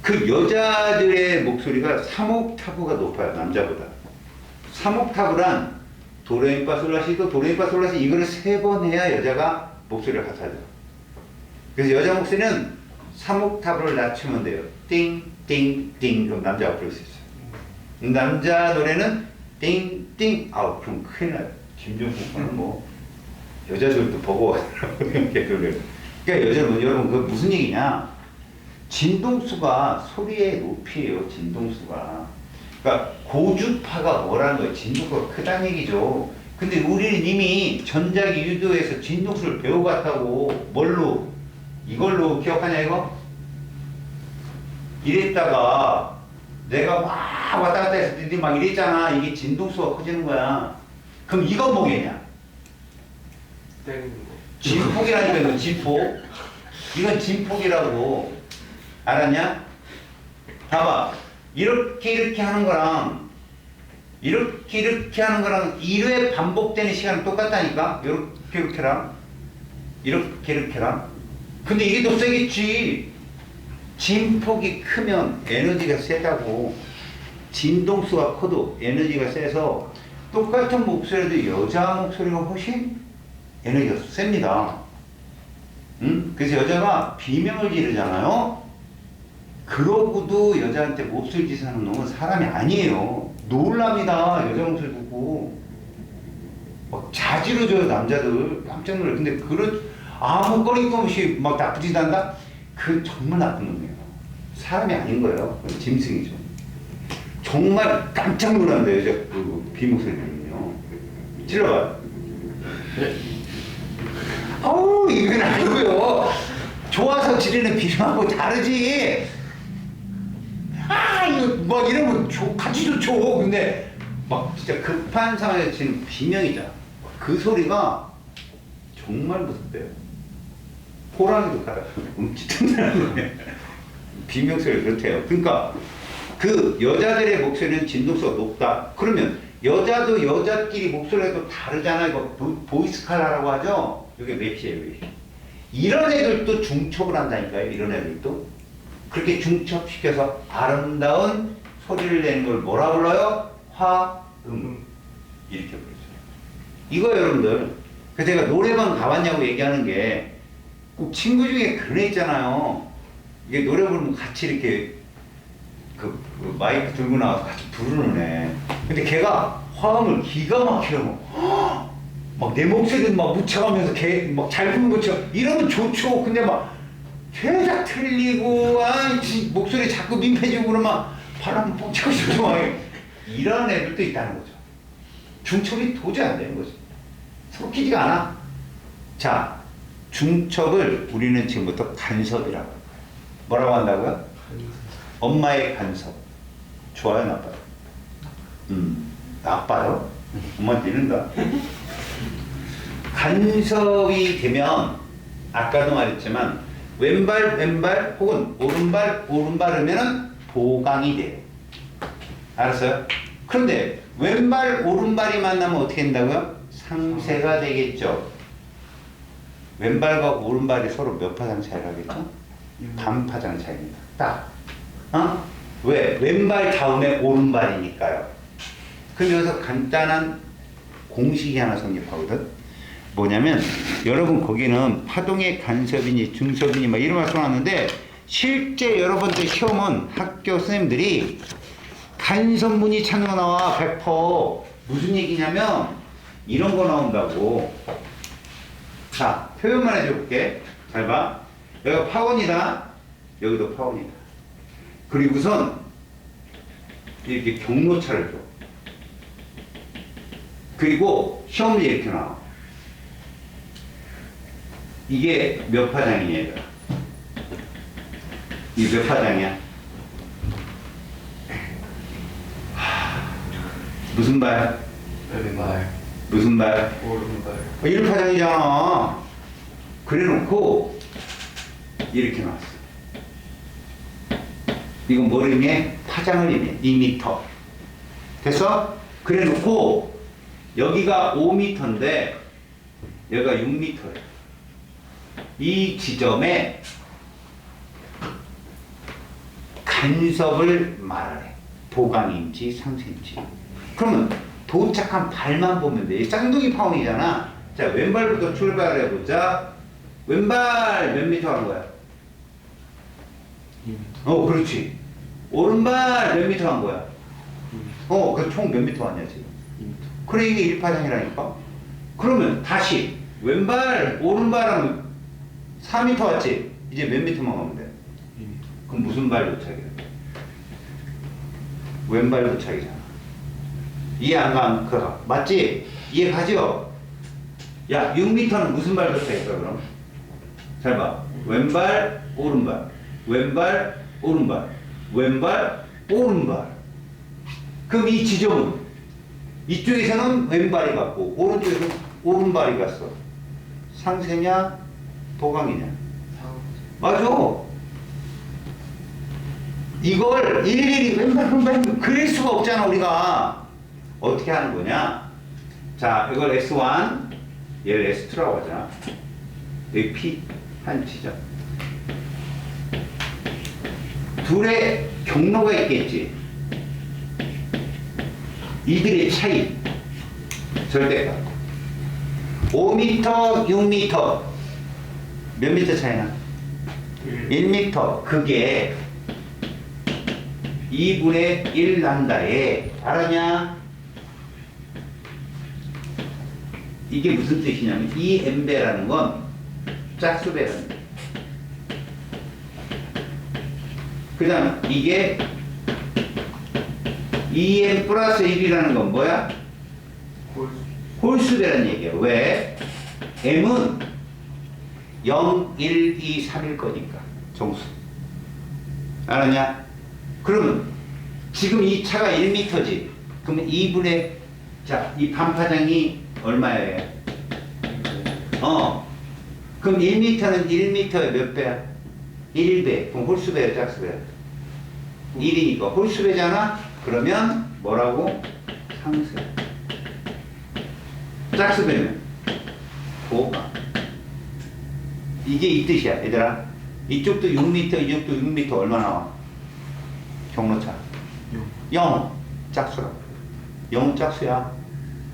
그 여자들의 목소리가 3옥타브가 높아요, 남자보다. 3옥타브란 도레미파솔라시도 도레미파솔라시 이거를 3번 해야 여자가 목소리가 같아져. 그래서 여자 목소리는 3옥타브를 낮추면 돼요. 띵띵띵 그럼 남자가 부를 수 있어요. 남자 노래는 띵띵 그럼 큰일 나요. 김종국은 뭐 여자들도 보고 그러니까 여러분 그 무슨 얘기냐? 진동수가 소리의 높이에요. 진동수가. 그러니까 고주파가 뭐라는 거예요? 진동수가 크다는 얘기죠. 근데 우리는 이미 전자기 유도에서 진동수를 배워갔다고. 뭘로? 이걸로 기억하냐 이거? 이랬다가 내가 막 왔다 갔다 해서 니들 막 이랬잖아. 이게 진동수가 커지는 거야. 그럼 이건 뭐겠냐? 때리는 거. 진폭이라니까 이건 진폭. 이건 진폭이라고. 알았냐? 봐봐. 이렇게 하는 거랑 이렇게 하는 거랑 1회 반복되는 시간은 똑같다니까? 이렇게랑 이렇게랑. 근데 이게 더 세겠지. 진폭이 크면 에너지가 세다고. 진동수가 커도 에너지가 세서 똑같은 목소리도 여자 목소리가 훨씬 에너지가 셉니다. 응? 그래서 여자가 비명을 지르잖아요. 그러고도 여자한테 몹쓸 짓 하는 놈은 사람이 아니에요. 놀랍니다. 여자 목소리 듣고 막 자지러져요. 남자들 깜짝 놀라요. 근데 아무 거리낌 없이 막 나쁜 짓 한다? 그 정말 나쁜 놈이에요. 사람이 아닌 거예요. 짐승이죠. 정말 깜짝 놀란다. 여자 그 비목소리 들으면요. 질러봐요. 네. 이건 아니고요. 좋아서 지르는 비명하고 다르지. 이거 막 이러면 같이 좋죠. 근데 막 진짜 급한 상황에서 지금 비명이잖아. 그 소리가 정말 무섭대요. 호랑이도 가라. 움찔한다는 비명 소리 그렇대요. 그러니까 그 여자들의 목소리는 진동수가 높다. 그러면 여자도 여자끼리 목소리가 또 다르잖아요. 이거 보이스 칼라라고 하죠. 이게 맵시예요. 이런 애들도 중첩을 한다니까요. 이런 애들도. 그렇게 중첩시켜서 아름다운 소리를 내는 걸 뭐라 불러요? 화음. 이렇게 부르죠. 이거 여러분들, 그래서 제가 노래방 가봤냐고 얘기하는 게 꼭 친구 중에 그런 애 있잖아요. 이게 노래 부르면 같이 이렇게 그 마이크 들고 나와서 같이 부르는 애. 근데 걔가 화음을 기가 막히게 막 내 목소리도 막 묻혀가면서 걔 막 잘 부르는 것처럼 이러면 좋죠. 근데 막 죄다 틀리고 목소리 자꾸 민폐지고 그러면 바람 뻥치고 싶고 막 이런 애들도 있다는 거죠. 중첩이 도저히 안 되는 거죠. 섞이지가 않아. 자, 중첩을 우리는 지금부터 간섭이라고 할 거예요. 뭐라고 한다고요? 엄마의 간섭. 좋아요, 나빠요? 나빠요? 엄마한테 이른다. 간섭이 되면 아까도 말했지만 왼발 혹은 오른발 하면은 보강이 돼요. 알았어요? 그런데 왼발 오른발이 만나면 어떻게 된다고요? 상쇄가 되겠죠. 왼발과 오른발이 서로 몇 파장 차이가 하겠죠? 반 파장 차이입니다. 딱. 왜? 왼발 다음에 오른발이니까요. 그럼 여기서 간단한 공식이 하나 성립하거든. 뭐냐면 여러분 거기는 파동의 간섭이니 중섭이니 막 이런 말 써놨는데 실제 여러분들 시험은 학교 선생님들이 간섭문이 찾는 거 나와 100%. 무슨 얘기냐면 이런 거 나온다고. 자, 표현만 해줄게. 잘 봐. 여기가 파원이다. 여기도 파원이다. 그리고선 이렇게 경로차를 줘. 그리고 시험 문제 이렇게 나와. 이게 몇 파장이냐 얘들아. 이게 몇 파장이야? 무슨 발? 왼발, 무슨 발? 오른발. 1파장이잖아. 그래 놓고 이렇게 나왔어. 이건 뭐를 의미해? 파장을 의미해. 2m. 됐어? 그래 놓고 여기가 5m인데 여기가 6m야. 이 지점에 간섭을 말하래. 보강인지 상쇄인지. 그러면 도착한 발만 보면 돼. 쌍둥이 파운이잖아. 자, 왼발부터 출발해보자. 왼발 몇 미터 한 거야? 2m. 그렇지. 오른발 몇 미터 한 거야? 2m. 그 총 몇 미터 왔냐 지금? 2m. 그래 이게 1파장이라니까. 그러면 다시 왼발 오른발 하면 4미터 왔지? 이제 몇 미터만 가면 돼? 2m. 그럼 무슨 발 도착이야? 왼발 도착이잖아. 이해 안 가? 그거 맞지? 이해 가죠? 야, 6m는 무슨 발 도착일까 그럼? 잘 봐. 왼발, 오른발, 왼발, 오른발, 왼발, 오른발. 그럼 이 지점은 이쪽에서는 왼발이 갔고 오른쪽에서는 오른발이 갔어. 상쇄냐? 보강이냐? 맞아. 이걸 일일이 왼발 그릴 수가 없잖아 우리가. 어떻게 하는 거냐? 자, 이걸 S1, 얘를 S2라고 하자. 여기 P 한 지점. 둘의 경로가 있겠지. 이들의 차이 절대값 5m, 6m 몇 미터 차이나? 1m. 그게 2분의 1 람다에 알았냐? 이게 무슨 뜻이냐면 이 m배라는 건 짝수배라는 거예요. 그 다음 이게 2m 플러스 1이라는 건 뭐야? 홀수배라는 얘기야. 왜? m은 0, 1, 2, 3일 거니까 정수. 알았냐? 그러면 지금 이 차가 1m지. 그러면 2분의 자, 이 반파장이 얼마예요? 그럼 1m는 1m의 몇 배야? 1배. 그럼 홀수배야, 짝수배야? 1이니까 홀수배잖아? 그러면 뭐라고? 상수. 짝수배면 보강. 이게 이 뜻이야, 얘들아. 이쪽도 6m, 이쪽도 6m 얼마 나와? 경로차. 0. 짝수라고. 0은 짝수야.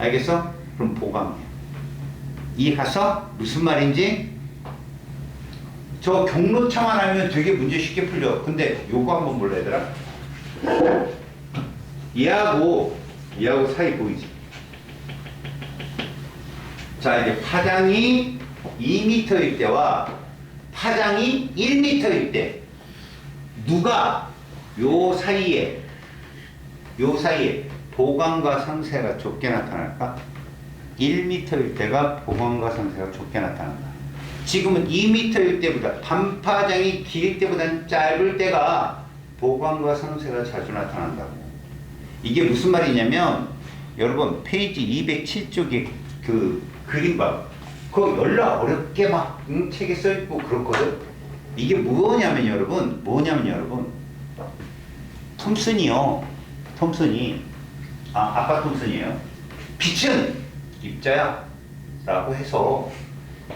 알겠어? 그럼 보강이야. 이해갔어? 무슨 말인지? 저 경로차만 알면 되게 문제 쉽게 풀려. 근데 요거 한번 볼래 얘들아? 얘하고 사이 보이지? 자, 이제 파장이 2m일 때와 파장이 1m일 때 누가 요 사이에 보강과 상세가 좁게 나타날까? 1m일 때가 보강과 상세가 좁게 나타난다. 지금은 2m일 때보다 반파장이 길 때보다는 짧을 때가 보강과 상세가 자주 나타난다고. 이게 무슨 말이냐면 여러분 페이지 207쪽에 그 그림 봐. 그거 열나 어렵게 막 책에 써있고 그렇거든. 이게 뭐냐면 여러분 톰슨이 아빠 톰슨이에요. 빛은 입자야 라고 해서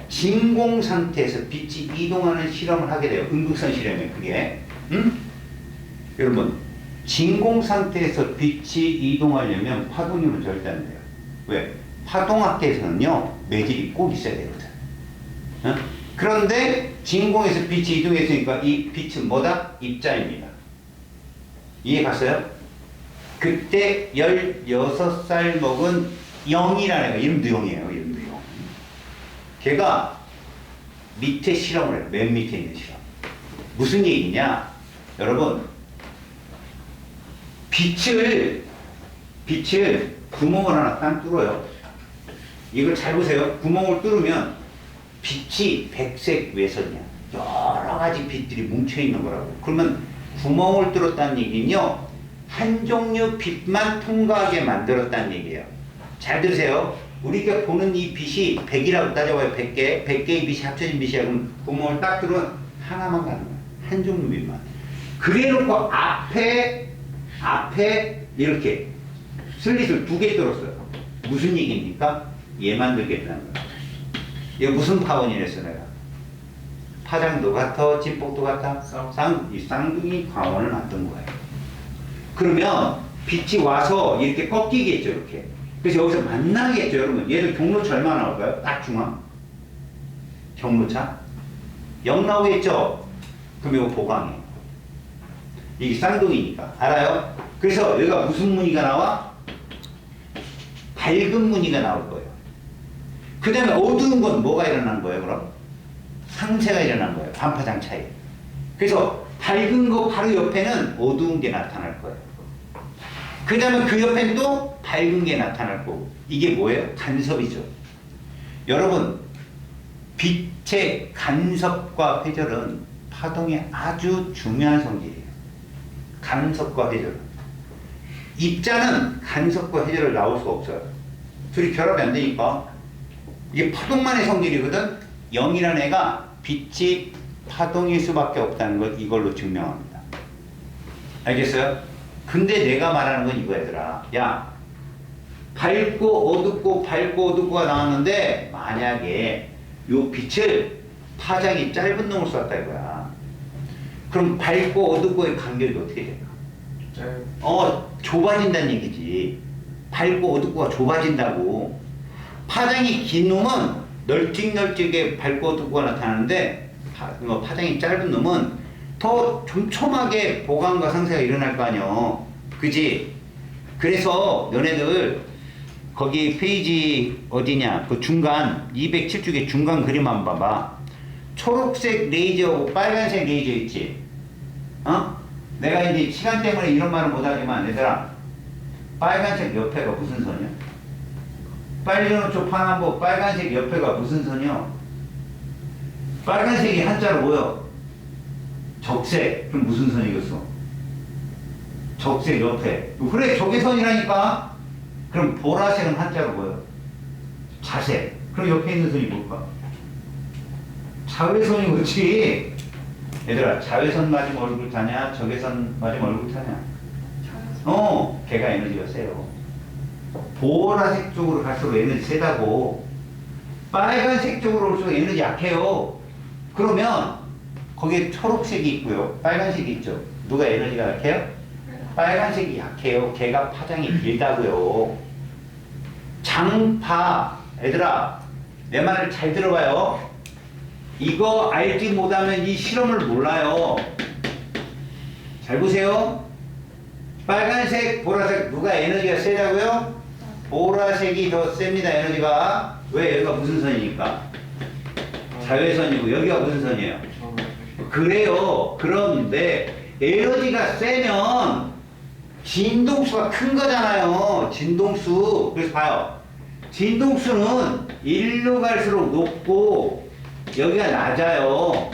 진공 상태에서 빛이 이동하는 실험을 하게 돼요. 음극선 실험이에요 그게. 여러분 진공 상태에서 빛이 이동하려면 파동이면 절대 안 돼요. 왜? 파동학계에서는요 매질이 꼭 있어야 되거든. 그런데 진공에서 빛이 이동했으니까 이 빛은 뭐다? 입자입니다. 이해 갔어요? 그때 16살 먹은 영이라는 애가, 이름도 영이에요. 이름도 영. 걔가 밑에 실험을 해요. 맨 밑에 있는 실험. 무슨 얘기냐? 여러분 빛을 구멍을 하나 딱 뚫어요. 이걸 잘 보세요. 구멍을 뚫으면 빛이 백색 외선이야. 여러 가지 빛들이 뭉쳐있는 거라고. 그러면 구멍을 뚫었다는 얘기는요 한 종류 빛만 통과하게 만들었다는 얘기예요. 잘 들으세요. 우리가 보는 이 빛이 100이라고 따져봐요. 100개. 100개의 빛이 합쳐진 빛이야. 그럼 구멍을 딱 뚫으면 하나만 가는 거야. 한 종류 빛만. 그래놓고 앞에 이렇게 슬릿을 2개 뚫었어요. 무슨 얘기입니까? 얘 만들겠다는 거야. 이거 무슨 파원이랬어 내가? 파장도 같아, 진폭도 같아. 이 쌍둥이 광원을 만든 거예요. 그러면 빛이 와서 이렇게 꺾이겠죠, 이렇게. 그래서 여기서 만나겠죠, 여러분. 얘들 경로차 얼마 나올까요? 딱 중앙. 경로차 0 나오겠죠. 그럼 이거 보강이에요. 이게 쌍둥이니까 알아요? 그래서 여기가 무슨 무늬가 나와? 밝은 무늬가 나올 거예요. 그 다음에 어두운 건 뭐가 일어나는 거예요, 그럼? 상세가 일어나는 거예요. 반파장 차이. 그래서 밝은 거 바로 옆에는 어두운 게 나타날 거예요. 그 다음에 그 옆에는 또 밝은 게 나타날 거고. 이게 뭐예요? 간섭이죠. 여러분, 빛의 간섭과 회절은 파동의 아주 중요한 성질이에요. 간섭과 회절은. 입자는 간섭과 회절을 나올 수가 없어요. 둘이 결합이 안 되니까. 이게 파동만의 성질이거든. 0이라는 애가 빛이 파동일 수밖에 없다는 걸 이걸로 증명합니다. 알겠어요? 근데 내가 말하는 건 이거 얘들아. 야, 밝고 어둡고가 나왔는데 만약에 요 빛을 파장이 짧은 놈을 쐈다 이거야. 그럼 밝고 어둡고의 간격이 어떻게 될까? 좁아진다는 얘기지. 밝고 어둡고가 좁아진다고. 파장이 긴 놈은 널찍널찍하게 밝고 어둡고가 나타나는데 파장이 짧은 놈은 더 촘촘하게 보강과 상세가 일어날 거 아니야. 그지? 그래서 너네들 거기 페이지 어디냐 그 중간 207쪽에 중간 그림 한번 봐봐. 초록색 레이저하고 빨간색 레이저 있지? 내가 이제 시간 때문에 이런 말은 못하지만 얘들아, 빨간색 옆에가 무슨 선이야? 빨간 쪽 파남보 빨간색 옆에가 무슨 선이야? 빨간색이 한자로 뭐요? 적색. 그럼 무슨 선이겠어? 적색 옆에. 그래, 적외선이라니까. 그럼 보라색은 한자로 뭐요? 자색. 그럼 옆에 있는 선이 뭘까? 자외선이 그렇지. 얘들아, 자외선 맞으면 얼굴 타냐? 적외선 맞으면 얼굴 타냐? 걔가 에너지가 세요. 보라색 쪽으로 갈수록 에너지 세다고. 빨간색 쪽으로 올수록 에너지 약해요. 그러면 거기에 초록색이 있고요. 빨간색이 있죠. 누가 에너지가 약해요? 빨간색이 약해요. 걔가 파장이 길다고요. 장파. 얘들아, 내 말을 잘 들어봐요. 이거 알지 못하면 이 실험을 몰라요. 잘 보세요. 빨간색, 보라색 누가 에너지가 세다고요? 보라색이 더 셉니다. 에너지가. 왜? 여기가 무슨 선이니까? 자외선이고 여기가 무슨 선이에요? 그래요. 그런데 에너지가 세면 진동수가 큰 거잖아요. 진동수. 그래서 봐요. 진동수는 일로 갈수록 높고 여기가 낮아요.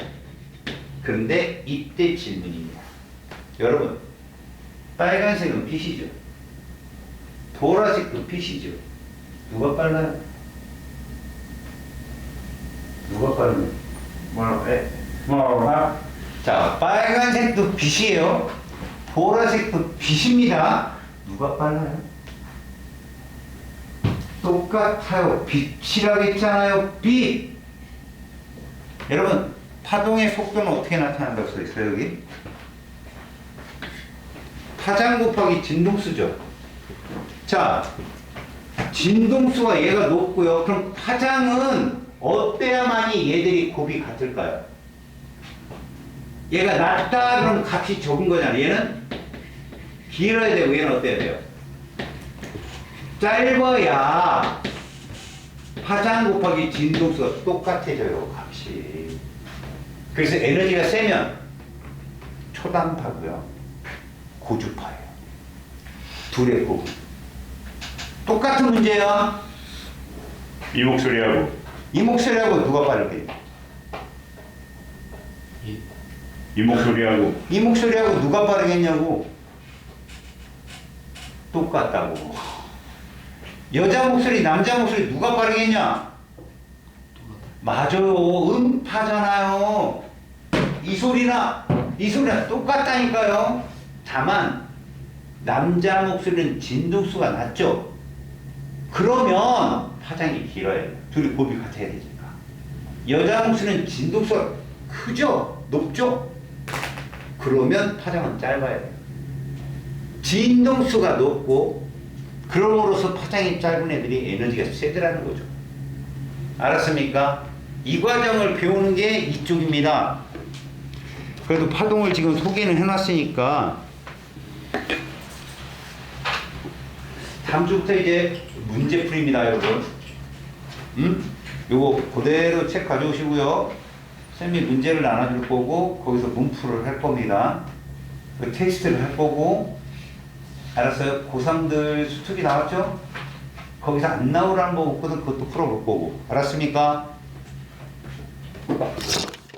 그런데 이때 질문입니다. 여러분, 빨간색은 빛이죠. 보라색도 빛이죠. 누가 빨라요? 누가 빠르냐? 뭐라? 자, 빨간색도 빛이에요. 보라색도 빛입니다. 누가 빨라요? 똑같아요. 빛이라고 했잖아요. 빛. 여러분, 파동의 속도는 어떻게 나타난다고 써 있어요, 여기? 파장 곱하기 진동수죠. 자, 진동수가 얘가 높고요. 그럼 파장은 어때야만이 얘들이 곱이 같을까요? 얘가 낮다 그럼 값이 적은 거잖아요. 얘는 길어야 되고 얘는 어때야 돼요? 짧아야 파장 곱하기 진동수가 똑같아져요, 값이. 그래서 에너지가 세면 초단파고요, 고주파예요. 둘의 곱은 똑같은 문제야. 이 목소리하고 이 목소리하고 누가 빠를까요? 이 목소리하고 이 목소리하고 누가 빠르겠냐고. 똑같다고. 여자 목소리, 남자 목소리 누가 빠르겠냐? 맞아요. 음파잖아요. 이 소리나 이 소리나 똑같다니까요. 다만 남자 목소리는 진동수가 낮죠. 그러면 파장이 길어야 돼요. 둘이 곱이 같아야 되니까. 여자 목소리는 진동수가 크죠? 높죠? 그러면 파장은 짧아야 돼요. 진동수가 높고 그럼으로써 파장이 짧은 애들이 에너지가 세더라는 거죠. 알았습니까? 이 과정을 배우는 게 이쪽입니다. 그래도 파동을 지금 소개는 해놨으니까 다음 주부터 이제 문제풀이입니다, 여러분. 요거 그대로 책 가져오시고요. 쌤이 문제를 나눠줄 거고 거기서 문풀을 할 겁니다. 그 테스트를 할 거고. 알았어요? 고3들 수특이 나왔죠? 거기서 안 나오라는 거 없거든. 그것도 풀어볼 거고. 알았습니까?